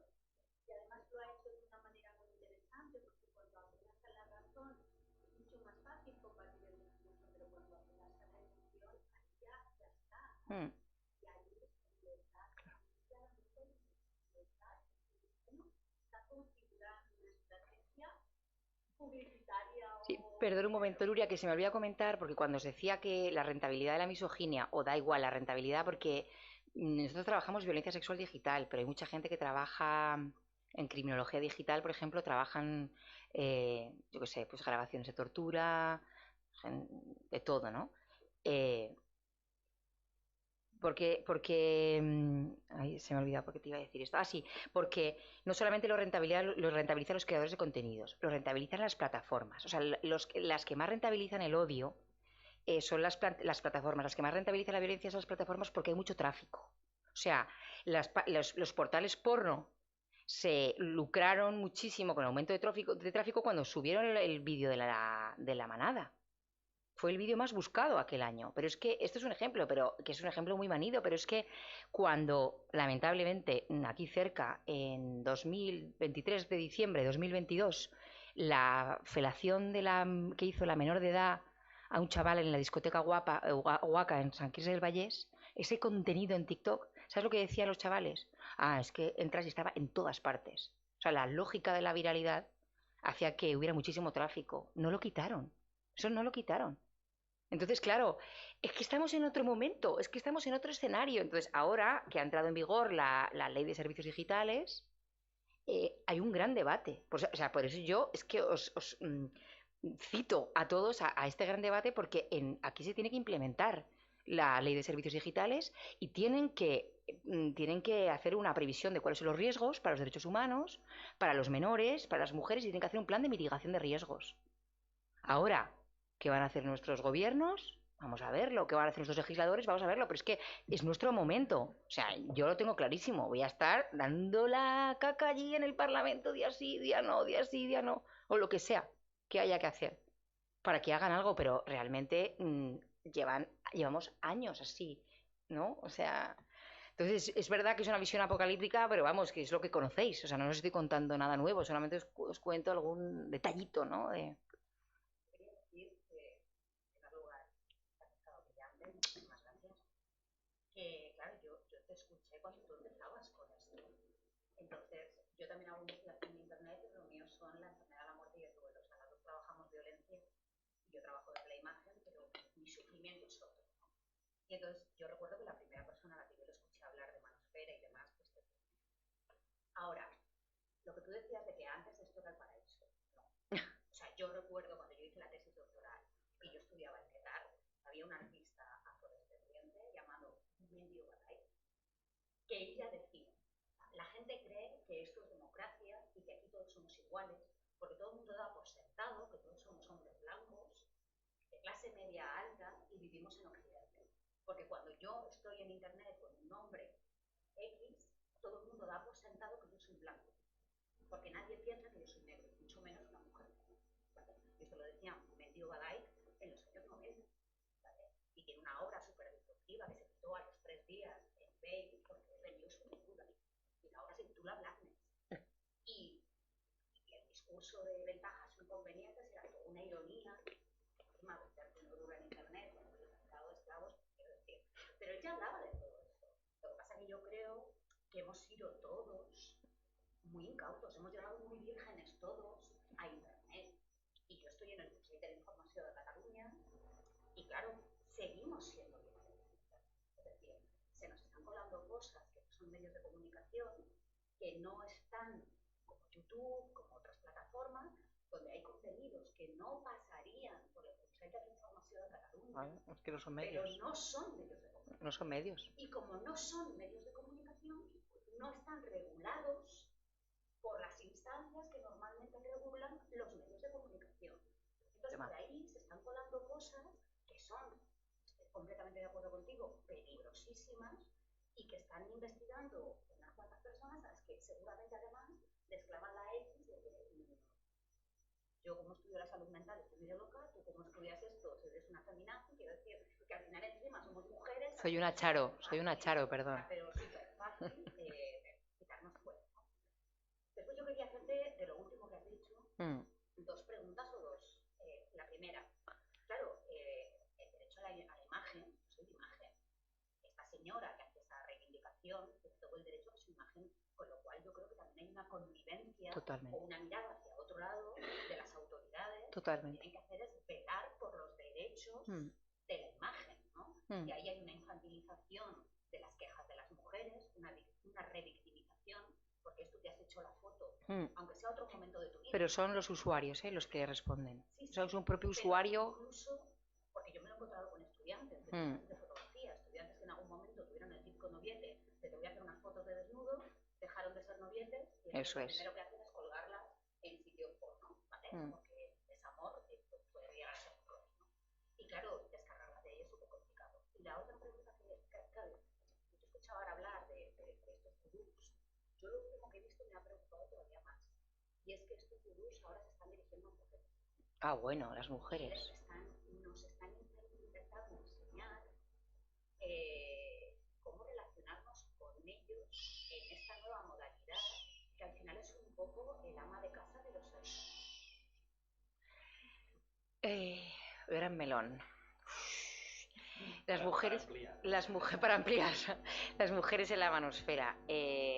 y además lo ha hecho de una manera muy interesante, porque cuando amenaza la razón es mucho más fácil combatir el discurso, pero cuando amenaza la emoción, ahí ya está. Mm. Y ahí es libertad, ya la mujer libertad, está configurando una estrategia publicitaria Sí, o... perdón un momento, Luria, que se me olvida comentar, porque cuando os decía que la rentabilidad de la misoginia, o da igual la rentabilidad, porque nosotros trabajamos violencia sexual digital, pero hay mucha gente que trabaja en criminología digital, por ejemplo, trabajan, yo qué sé, pues grabaciones de tortura, de todo, ¿no? Eh, ay, se me ha olvidado por qué te iba a decir esto. Ah, sí, porque no solamente lo rentabilizan los creadores de contenidos, lo rentabilizan las plataformas. O sea, las que más rentabilizan el odio son las plataformas. Las que más rentabilizan la violencia son las plataformas porque hay mucho tráfico. O sea, los portales porno se lucraron muchísimo con el aumento de tráfico cuando subieron el vídeo de la manada. Fue el vídeo más buscado aquel año. Pero es que esto es un ejemplo, pero que es un ejemplo muy manido, pero es que cuando, lamentablemente, aquí cerca, en 2023 de diciembre de 2022, la felación que hizo la menor de edad a un chaval en la discoteca Huaca en San Quirze del Vallés, ese contenido en TikTok, ¿sabes lo que decían los chavales? Es que entras y estaba en todas partes. O sea, la lógica de la viralidad hacía que hubiera muchísimo tráfico. No lo quitaron. Eso no lo quitaron. Entonces, claro, es que estamos en otro momento, es que estamos en otro escenario. Entonces, ahora que ha entrado en vigor la ley de servicios digitales, hay un gran debate. O sea, por eso yo es que os cito a todos a este gran debate porque aquí se tiene que implementar la ley de servicios digitales y tienen que tienen que hacer una previsión de cuáles son los riesgos para los derechos humanos, para los menores, para las mujeres, y tienen que hacer un plan de mitigación de riesgos. Ahora, ¿qué van a hacer nuestros gobiernos? Vamos a verlo. ¿Qué van a hacer nuestros legisladores? Vamos a verlo. Pero es que es nuestro momento. O sea, yo lo tengo clarísimo. Voy a estar dando la caca allí en el Parlamento día sí, día no, día sí, día no. O lo que sea que haya que hacer para que hagan algo. Pero realmente llevamos años así, ¿no? O sea... Entonces, es verdad que es una visión apocalíptica, pero vamos, que es lo que conocéis. O sea, no os estoy contando nada nuevo. Solamente os cuento algún detallito, ¿no? Quería decir que, en primer lugar, encantado que llamen, muchísimas gracias. Que, claro, yo te escuché cuando tú empezabas con esto. Entonces, yo también hago investigación en internet, pero lo mío son la enfermedad, la muerte y el duelo. O sea, las dos trabajamos violencia y yo trabajo desde la imagen, pero mi sufrimiento es otro, ¿no? Y entonces, yo recuerdo que la primera persona a la que yo le escuché hablar de manosfera y demás, pues te... Ahora, lo que tú decías de que antes esto era el paraíso, no. O sea, yo recuerdo cuando yo hice la tesis doctoral y yo estudiaba en Qatar, había un artista afrodescendiente llamado Mendy Obaday, que ella decía, la gente cree que esto es democracia y que aquí todos somos iguales, porque todo el mundo da por sentado que todos somos hombres blancos, de clase media alta y vivimos en Occidente. Porque cuando yo estoy en internet con un nombre X, todo el mundo da por sentado que yo soy blanco, porque nadie piensa que yo soy negro, mucho menos una mujer. ¿Vale? Y esto lo decía Mendy Obaday en los años 90. ¿Vale? Y tiene una obra súper disruptiva que se quitó a los 3 días en Bale, porque es de Newsweek, y la obra se titula Blackness. Y el discurso de ventajas e inconvenientes era toda una ironía, encima venderte negrura en internet, con el mercado de esclavos, quiero decir. Pero ella hablaba de todo esto. Lo que pasa es que yo creo que hemos sido todos muy incautos, hemos llegado muy vírgenes todos a internet. Y yo estoy en el Museo de la Información de Cataluña y claro, seguimos siendo vírgenes. Es decir, se nos están colando cosas que son medios de comunicación que no están como YouTube, como otras plataformas, donde hay contenidos que no pasarían por el Consell de la Informació de Catalunya, Vale, es que no son medios. pero no son medios de comunicación. No son medios. Y como no son medios de comunicación, no están regulados por las instancias que normalmente regulan los medios de comunicación. Entonces, por ahí se están colando cosas que son, estoy completamente de acuerdo contigo, peligrosísimas y que están investigando unas cuantas personas a las que seguramente además les clavan la X de que yo como estudio la salud mental estoy medio loca, tú como estudias esto, si eres una feminazi, quiero decir que al final encima somos mujeres. Soy una charo, perdón. Pero súper fácil quitarnos fuera. Después yo quería hacerte, de lo último que has dicho, dos preguntas o dos. La primera, claro, el derecho a la imagen, soy de imagen. Esta señora que hace esa reivindicación tiene todo el derecho a su imagen, con lo cual yo creo que también hay una convivencia o una mirada hacia otro lado de las autoridades. Totalmente. Lo que tienen que hacer es velar por los derechos de la imagen, ¿no? Y ahí hay una infantilización de las quejas de las mujeres, una revictimización, porque esto te has hecho la foto, aunque sea otro momento de tu vida. Pero son los usuarios los que responden. Sí, sí, o sea, es un propio usuario. Incluso, porque yo me lo he encontrado con estudiantes de fotografía, estudiantes que en algún momento tuvieron el típico noviete de te voy a hacer unas fotos de desnudo, dejaron de ser novietes y lo primero que hacen es colgarlas en sitios porno, ¿vale? Porque desamor puede llegar a ser cruel, ¿no? Y claro, descargarlas de ahí es súper complicado. Y la otra pregunta que, claro, yo te escuchaba ahora hablar de estos gurús. Yo lo último que he visto me ha preocupado todavía más. Y es que estos gurús ahora se están dirigiendo a mujeres. Ah, bueno, las mujeres. Nos están intentando enseñar cómo relacionarnos con ellos en esta nueva modalidad, que al final es un poco el ama de casa de los años. Gran melón. Las mujeres, para ampliar, las mujeres en la manosfera,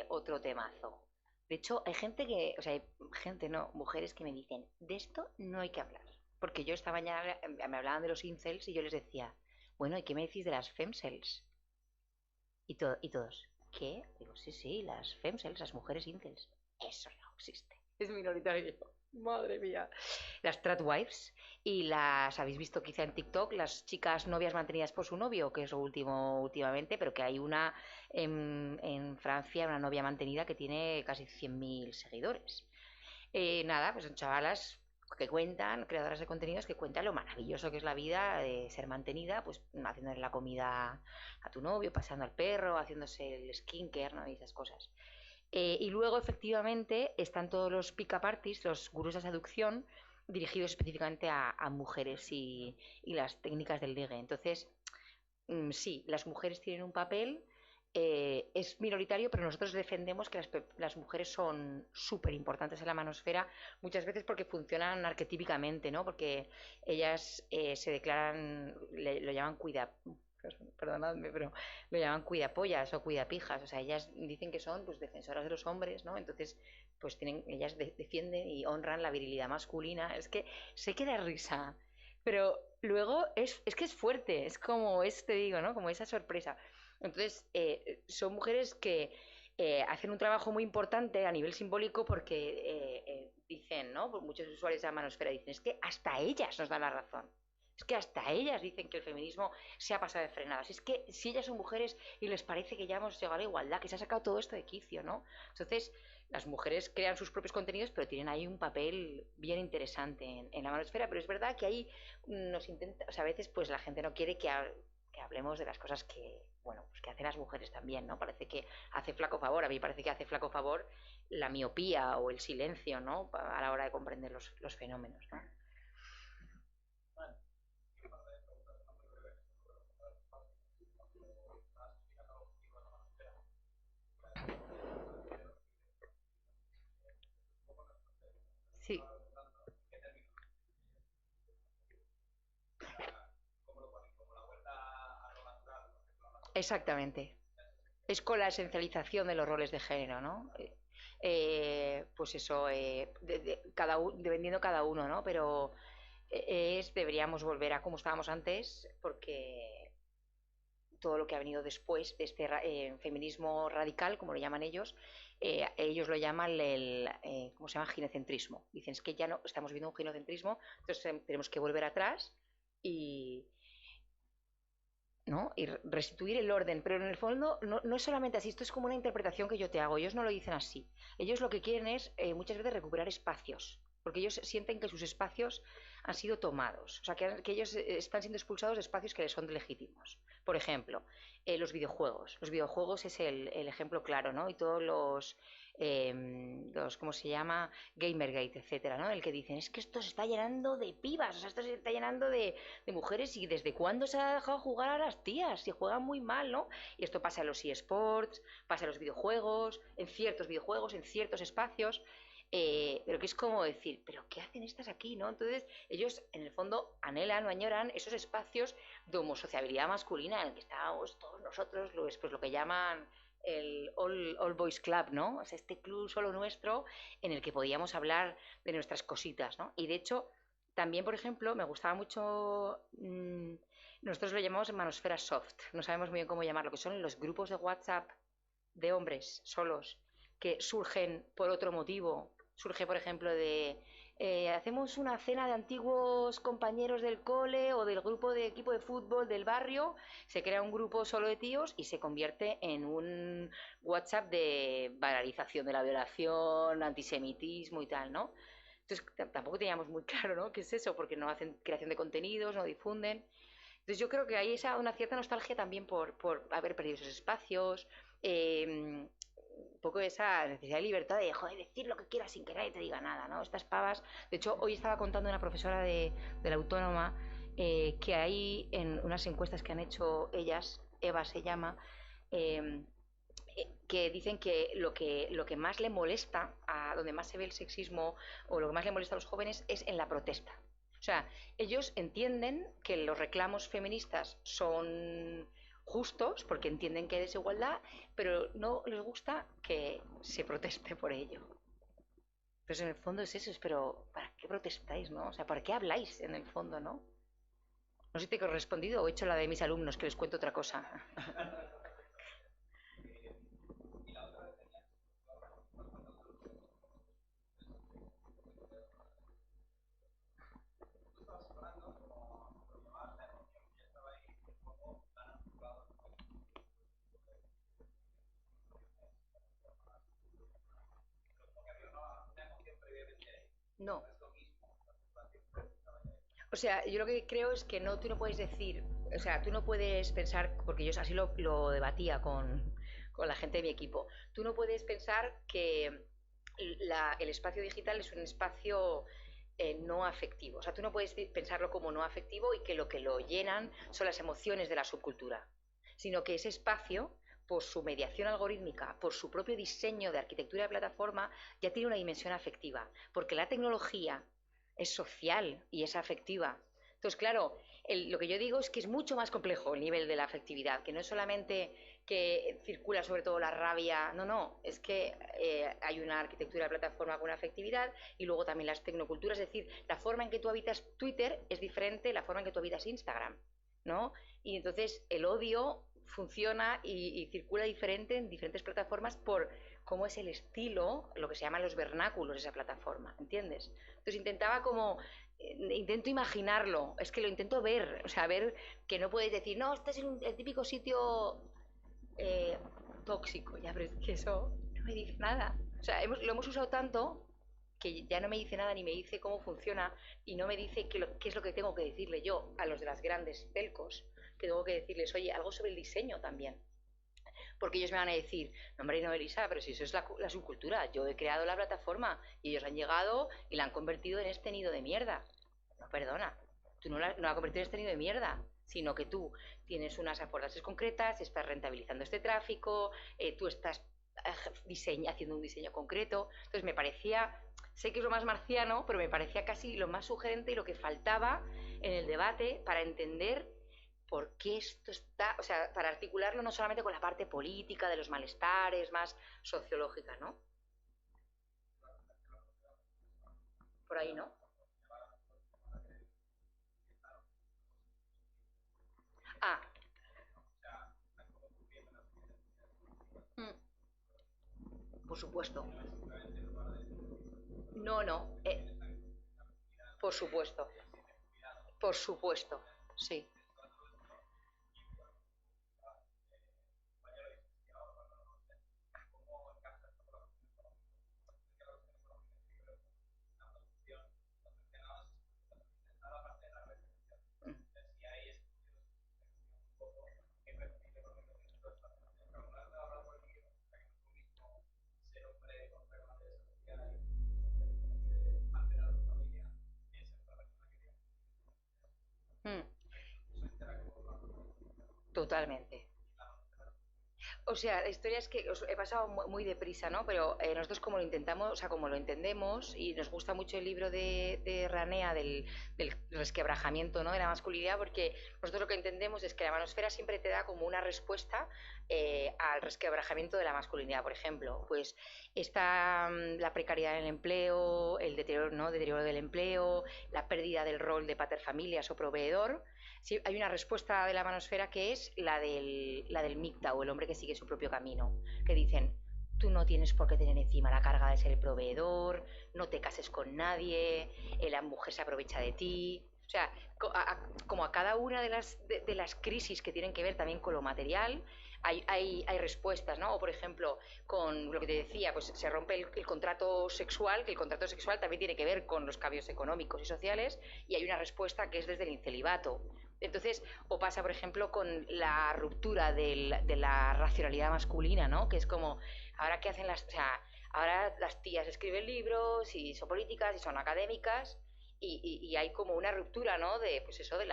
otro temazo. De hecho, hay gente que, o sea, hay gente, no, mujeres que me dicen, de esto no hay que hablar. Porque yo esta mañana me hablaban de los incels y yo les decía, bueno, ¿y qué me decís de las femcels? Y todos, ¿qué? Digo, sí, las femcels, las mujeres incels. Eso no existe. Es minoritario. Madre mía. Las tradwives y las habéis visto quizá en TikTok, las chicas novias mantenidas por su novio, que es lo último últimamente, pero que hay una en Francia, una novia mantenida que tiene casi 100.000 seguidores. Nada, pues son chavalas que cuentan, creadoras de contenidos que cuentan lo maravilloso que es la vida de ser mantenida, pues haciéndole la comida a tu novio, paseando al perro, haciéndose el skincare, ¿no? Y esas cosas. Y luego, efectivamente, están todos los pick-up artists, los gurús de seducción, dirigidos específicamente a mujeres y las técnicas del ligue. Entonces, sí, las mujeres tienen un papel, es minoritario, pero nosotros defendemos que las mujeres son súper importantes en la manosfera, muchas veces porque funcionan arquetípicamente, ¿no? Porque ellas se declaran, lo llaman perdonadme, pero lo llaman cuidapollas o cuidapijas, o sea, ellas dicen que son pues defensoras de los hombres, ¿no? Entonces, pues ellas defienden y honran la virilidad masculina, es que se queda risa, pero luego es que es fuerte, es como te digo, ¿no? Como esa sorpresa. Entonces, son mujeres que hacen un trabajo muy importante a nivel simbólico porque dicen, ¿no? Pues muchos usuarios de la manosfera dicen, es que hasta ellas nos dan la razón. Es que hasta ellas dicen que el feminismo se ha pasado de frenadas. Es que si ellas son mujeres y les parece que ya hemos llegado a la igualdad, que se ha sacado todo esto de quicio, ¿no? Entonces, las mujeres crean sus propios contenidos, pero tienen ahí un papel bien interesante en la manosfera. Pero es verdad que ahí nos intenta, o sea, a veces pues la gente no quiere que hablemos de las cosas que, bueno, pues que hacen las mujeres también, ¿no? Parece que hace flaco favor, a mí parece que hace flaco favor la miopía o el silencio, ¿no? A la hora de comprender los fenómenos, ¿no? Sí, exactamente. Es con la esencialización de los roles de género, ¿no? Pues eso, dependiendo cada uno, ¿no? Pero deberíamos volver a como estábamos antes, porque todo lo que ha venido después de este feminismo radical, como lo llaman ellos lo llaman ¿cómo se llama? Ginecentrismo. Dicen, es que ya no estamos viendo un ginecentrismo, entonces tenemos que volver atrás y, ¿no? Y restituir el orden, pero en el fondo no es solamente así, esto es como una interpretación que yo te hago, ellos no lo dicen así, ellos lo que quieren es muchas veces recuperar espacios, porque ellos sienten que sus espacios han sido tomados, o sea, que ellos están siendo expulsados de espacios que les son legítimos. Por ejemplo, los videojuegos es el ejemplo claro, ¿no? Y todos ¿cómo se llama? Gamergate, etcétera, ¿no? El que dicen, es que esto se está llenando de pibas, o sea, esto se está llenando de mujeres y desde cuándo se ha dejado jugar a las tías, si juegan muy mal, ¿no? Y esto pasa en los eSports, pasa en los videojuegos, en ciertos videojuegos, en ciertos espacios, pero que es como decir, pero ¿qué hacen estas aquí, no? Entonces ellos en el fondo anhelan o añoran esos espacios de homosociabilidad masculina en el que estábamos todos nosotros, pues lo que llaman el All Boys Club, ¿no? O sea, este club solo nuestro en el que podíamos hablar de nuestras cositas, ¿no? Y de hecho, también, por ejemplo, me gustaba mucho, nosotros lo llamamos manosfera soft, no sabemos muy bien cómo llamarlo, que son los grupos de WhatsApp de hombres solos que surgen por otro motivo. Surge, por ejemplo, hacemos una cena de antiguos compañeros del cole o del grupo de equipo de fútbol del barrio, se crea un grupo solo de tíos y se convierte en un WhatsApp de banalización de la violación, antisemitismo y tal, ¿no? Entonces tampoco teníamos muy claro, ¿no? ¿Qué es eso? Porque no hacen creación de contenidos, no difunden. Entonces yo creo que hay una cierta nostalgia también por haber perdido esos espacios, un poco esa necesidad de libertad de joder, decir lo que quieras sin que nadie te diga nada, ¿no? Estas pavas. De hecho, hoy estaba contando una profesora de la Autónoma que hay en unas encuestas que han hecho ellas, Eva se llama, eh, que dicen que lo que más le molesta, a donde más se ve el sexismo o lo que más le molesta a los jóvenes es en la protesta. O sea, ellos entienden que los reclamos feministas son justos porque entienden que hay desigualdad, pero no les gusta que se proteste por ello. Entonces, en el fondo es eso, pero ¿para qué protestáis, no? O sea, ¿para qué habláis en el fondo, no? No sé si te he respondido o he hecho la de mis alumnos, que les cuento otra cosa. No. O sea, yo lo que creo es que no, tú no puedes decir, o sea, tú no puedes pensar, porque yo así lo debatía con la gente de mi equipo, tú no puedes pensar que el espacio digital es un espacio no afectivo. O sea, tú no puedes pensarlo como no afectivo y que lo llenan son las emociones de la subcultura, sino que ese espacio, por su mediación algorítmica, por su propio diseño de arquitectura de plataforma, ya tiene una dimensión afectiva, porque la tecnología es social y es afectiva. Entonces, claro, lo que yo digo es que es mucho más complejo el nivel de la afectividad, que no es solamente que circula sobre todo la rabia, no, es que hay una arquitectura de plataforma con una afectividad y luego también las tecnoculturas, es decir, la forma en que tú habitas Twitter es diferente de la forma en que tú habitas Instagram, ¿no? Y entonces el odio funciona y circula diferente en diferentes plataformas por cómo es el estilo, lo que se llaman los vernáculos de esa plataforma, ¿entiendes? Entonces intentaba como, intento imaginarlo, es que lo intento ver, o sea, ver que no puedes decir, no, este es el típico sitio tóxico, ya, pero es que eso no me dice nada. O sea, lo hemos usado tanto que ya no me dice nada ni me dice cómo funciona y no me dice qué es lo que tengo que decirle yo a los de las grandes telcos, que tengo que decirles, oye, algo sobre el diseño también. Porque ellos me van a decir, no, hombre, no, Elisa, pero si eso es la subcultura, yo he creado la plataforma y ellos han llegado y la han convertido en este nido de mierda. No, perdona, tú no la has convertido en este nido de mierda, sino que tú tienes unas aportaciones concretas, estás rentabilizando este tráfico, tú estás haciendo un diseño concreto. Entonces me parecía, sé que es lo más marciano, pero me parecía casi lo más sugerente y lo que faltaba en el debate para entender por qué esto está, o sea, para articularlo no solamente con la parte política de los malestares, más sociológica, ¿no? Por ahí, ¿no? Ah, por supuesto. No, por supuesto. Por supuesto, sí. Mm, totalmente. O sea, la historia es que os he pasado muy deprisa, ¿no? Pero nosotros como lo intentamos, o sea, como lo entendemos, y nos gusta mucho el libro de Ranea del resquebrajamiento, ¿no? De la masculinidad, porque nosotros lo que entendemos es que la manosfera siempre te da como una respuesta al resquebrajamiento de la masculinidad. Por ejemplo, pues está la precariedad en el empleo, el deterioro, ¿no? Deterioro del empleo, la pérdida del rol de paterfamilias o proveedor. Sí, hay una respuesta de la manosfera que es la del MGTOW, el hombre que sigue su propio camino, que dicen, tú no tienes por qué tener encima la carga de ser el proveedor, no te cases con nadie, la mujer se aprovecha de ti. O sea, como a cada una de las crisis que tienen que ver también con lo material, hay respuestas, ¿no? O por ejemplo, con lo que te decía, pues se rompe el contrato sexual, que el contrato sexual también tiene que ver con los cambios económicos y sociales, y hay una respuesta que es desde el incelibato. Entonces, o pasa, por ejemplo, con la ruptura de la racionalidad masculina, ¿no? Que es como, ahora qué hacen las, o sea, ahora las tías escriben libros y son políticas y son académicas y hay como una ruptura, ¿no? De, pues eso, del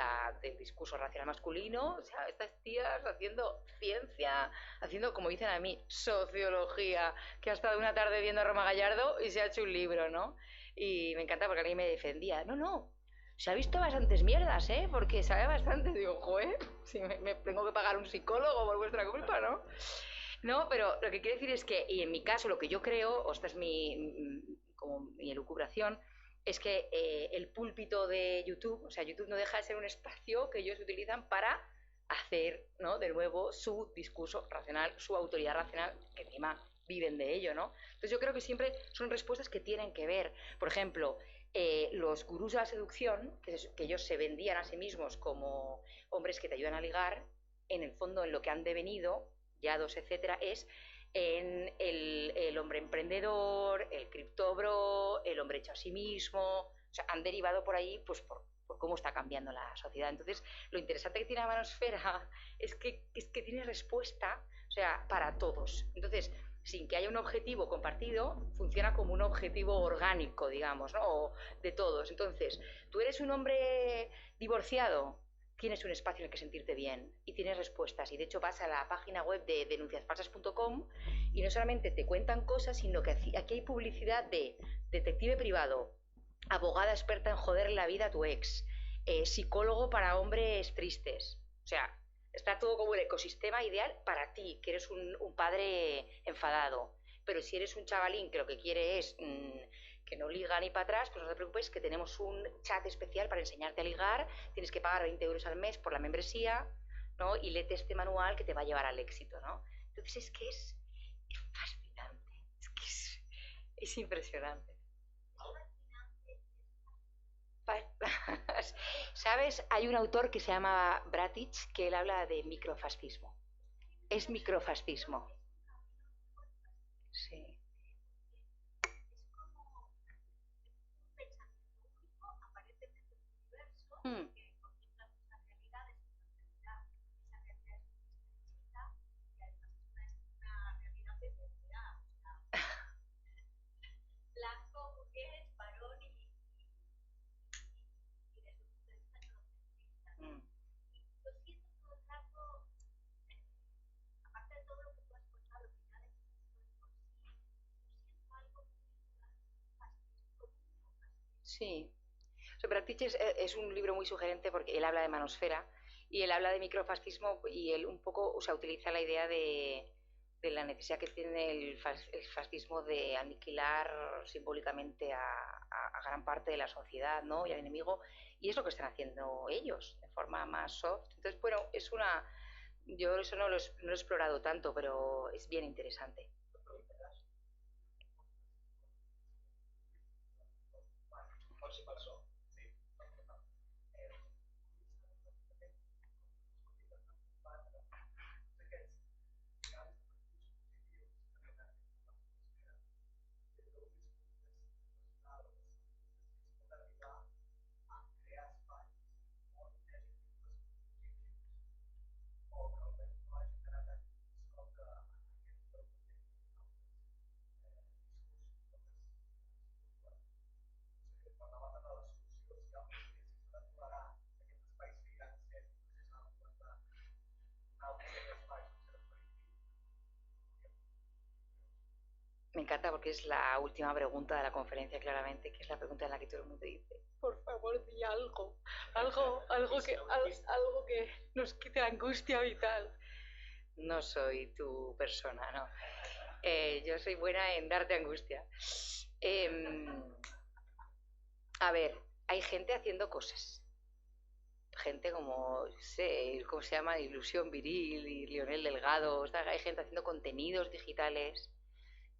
discurso racional masculino, o sea, estas tías haciendo ciencia, haciendo, como dicen a mí, sociología, que ha estado una tarde viendo a Roma Gallardo y se ha hecho un libro, ¿no? Y me encanta porque alguien me defendía, no, se ha visto bastantes mierdas, ¿eh? Porque sabe bastante. Digo, joder, si me tengo que pagar un psicólogo por vuestra culpa, ¿no? No, pero lo que quiero decir es que, y en mi caso, lo que yo creo, o esta es como mi elucubración, es que el púlpito de YouTube, o sea, YouTube no deja de ser un espacio que ellos utilizan para hacer, ¿no? De nuevo su discurso racional, su autoridad racional, que encima viven de ello, ¿no? Entonces yo creo que siempre son respuestas que tienen que ver. Por ejemplo, los gurús de la seducción, que ellos se vendían a sí mismos como hombres que te ayudan a ligar, en el fondo en lo que han devenido, yados, etcétera, es en el hombre emprendedor, el criptobro, el hombre hecho a sí mismo. O sea, han derivado por ahí pues por cómo está cambiando la sociedad. Entonces, lo interesante que tiene la manosfera es que tiene respuesta, o sea, para todos. Entonces, sin que haya un objetivo compartido, funciona como un objetivo orgánico, digamos, ¿no? O de todos. Entonces, tú eres un hombre divorciado, tienes un espacio en el que sentirte bien y tienes respuestas. Y de hecho vas a la página web de denunciasfalsas.com y no solamente te cuentan cosas, sino que aquí hay publicidad de detective privado, abogada experta en joder la vida a tu ex, psicólogo para hombres tristes. O sea, está todo como el ecosistema ideal para ti, que eres un padre enfadado. Pero si eres un chavalín que lo que quiere es que no liga ni para atrás, pues no te preocupes, que tenemos un chat especial para enseñarte a ligar. Tienes que pagar 20 euros al mes por la membresía, ¿no? Y léete este manual que te va a llevar al éxito, ¿no? Entonces es que es fascinante, es que es impresionante. ¿Sabes? Hay un autor que se llama Bratich que él habla de microfascismo. Es microfascismo. Sí. Mm. Blanco, mujer, varón y desde un punto de vista neurocientífico. Mm. Yo siento todo el rato, aparte de todo lo que tú has contado, que ya de por sí, yo siento algo muy fascístico. Sí. O sea, Bratich es un libro muy sugerente porque él habla de manosfera y él habla de microfascismo y él un poco, o sea, utiliza la idea de la necesidad que tiene el fascismo de aniquilar simbólicamente a gran parte de la sociedad, ¿no? Y al enemigo, y es lo que están haciendo ellos de forma más soft. Entonces, bueno, es una... Yo eso no lo he explorado tanto, pero es bien interesante. Me encanta porque es la última pregunta de la conferencia, claramente, que es la pregunta en la que todo el mundo dice, por favor, di algo que nos quite la angustia vital. No soy tu persona, no. Yo soy buena en darte angustia. A ver, hay gente haciendo cosas. Gente como, no sé, ¿cómo se llama? Ilusión Viril y Lionel Delgado. Hay gente haciendo contenidos digitales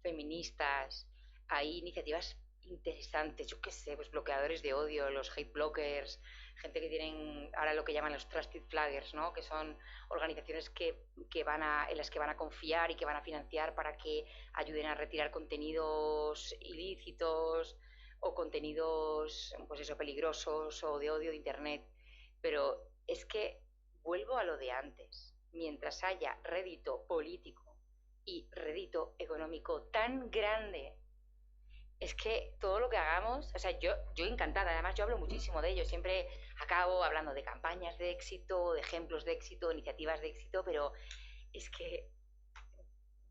feministas, hay iniciativas interesantes, yo qué sé, pues bloqueadores de odio, los hate blockers, gente que tienen ahora lo que llaman los trusted flaggers, ¿no? Que son organizaciones en las que van a confiar y que van a financiar para que ayuden a retirar contenidos ilícitos o contenidos, pues eso, peligrosos o de odio de internet. Pero es que vuelvo a lo de antes. Mientras haya rédito político y rédito económico tan grande, es que todo lo que hagamos, o sea, yo encantada, además yo hablo muchísimo de ello, siempre acabo hablando de campañas de éxito, de ejemplos de éxito, iniciativas de éxito, pero es que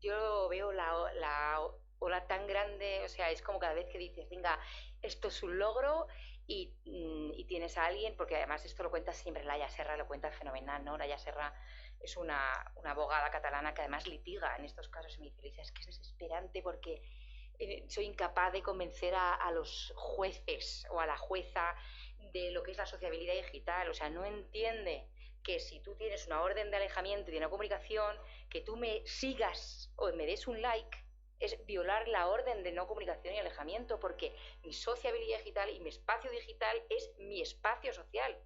yo veo la ola tan grande, o sea, es como cada vez que dices, venga, esto es un logro y tienes a alguien, porque además esto lo cuenta siempre Laia Serra, lo cuenta fenomenal, ¿no? Laia Serra es una abogada catalana que además litiga en estos casos y me dice, Lisa, es que es desesperante porque soy incapaz de convencer a los jueces o a la jueza de lo que es la sociabilidad digital, o sea, no entiende que si tú tienes una orden de alejamiento y de no comunicación, que tú me sigas o me des un like es violar la orden de no comunicación y alejamiento, porque mi sociabilidad digital y mi espacio digital es mi espacio social.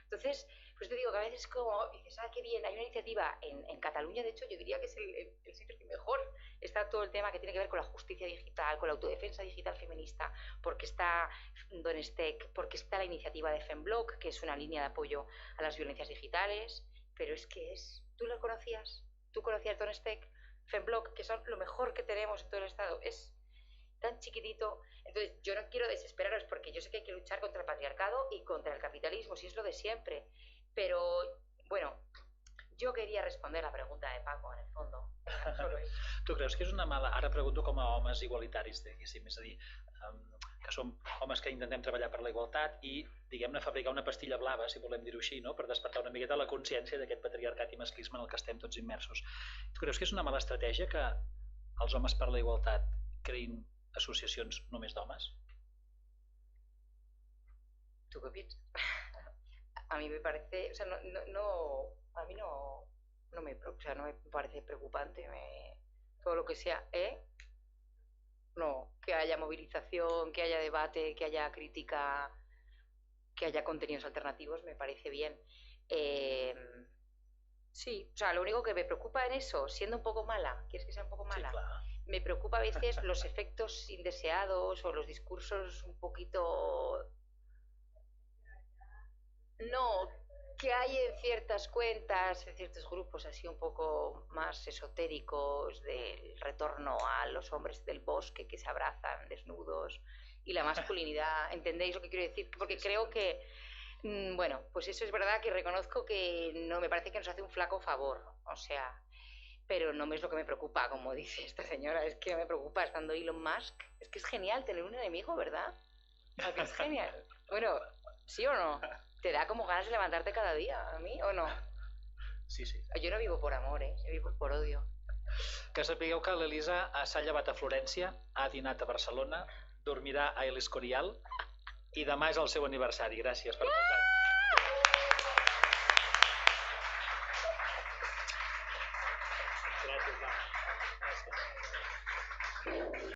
Entonces, Pues te digo que a veces como dices, qué bien, hay una iniciativa en Cataluña, de hecho yo diría que es el sitio que mejor está todo el tema que tiene que ver con la justicia digital, con la autodefensa digital feminista, porque está Donestec, porque está la iniciativa de Fembloc, que es una línea de apoyo a las violencias digitales, pero es que ¿tú lo conocías? ¿Tú conocías Donestec, Fembloc, que son lo mejor que tenemos en todo el estado? Es tan chiquitito. Entonces yo no quiero desesperaros porque yo sé que hay que luchar contra el patriarcado y contra el capitalismo, si es lo de siempre, pero bueno, jo queria respondre la pregunta de Paco, en el fondo. Solo eso. Tu creus que és una mala... Ara pregunto com a homes igualitaris, diguéssim, és a dir, que som homes que intentem treballar per la igualtat i, diguem-ne, fabricar una pastilla blava, si volem dir-ho així, no? Per despertar una miqueta la consciència d'aquest patriarcat i masclisme en el que estem tots immersos. Tu creus que és una mala estratègia que els homes per la igualtat creïn associacions només d'homes? ¿Tú qué piensas? A mí me parece, o sea, a mí no me parece preocupante, todo lo que sea, no, que haya movilización, que haya debate, que haya crítica, que haya contenidos alternativos, me parece bien. Sí, o sea, lo único que me preocupa en eso, siendo un poco mala, ¿quieres que sea un poco mala? Sí, clar. Me preocupa a veces los efectos indeseados o los discursos un poquito... No, que hay en ciertas cuentas, en ciertos grupos así un poco más esotéricos del retorno a los hombres del bosque que se abrazan desnudos y la masculinidad, ¿entendéis lo que quiero decir? Porque creo que, bueno, pues eso es verdad que reconozco que no, me parece que nos hace un flaco favor, o sea, pero no es lo que me preocupa, como dice esta señora, es que no me preocupa estando Elon Musk, es que es genial tener un enemigo, ¿verdad? Es genial. Bueno, ¿sí o no? ¿Te da como ganas de levantarte cada día, a mí, o no? Sí, sí. Jo no vivo por amor, jo vivo por odio. Que sapigueu que l'Elisa s'ha llevat a Florència, ha dinat a Barcelona, dormirà a El Escorial i demà és el seu aniversari. Gràcies per molts anys.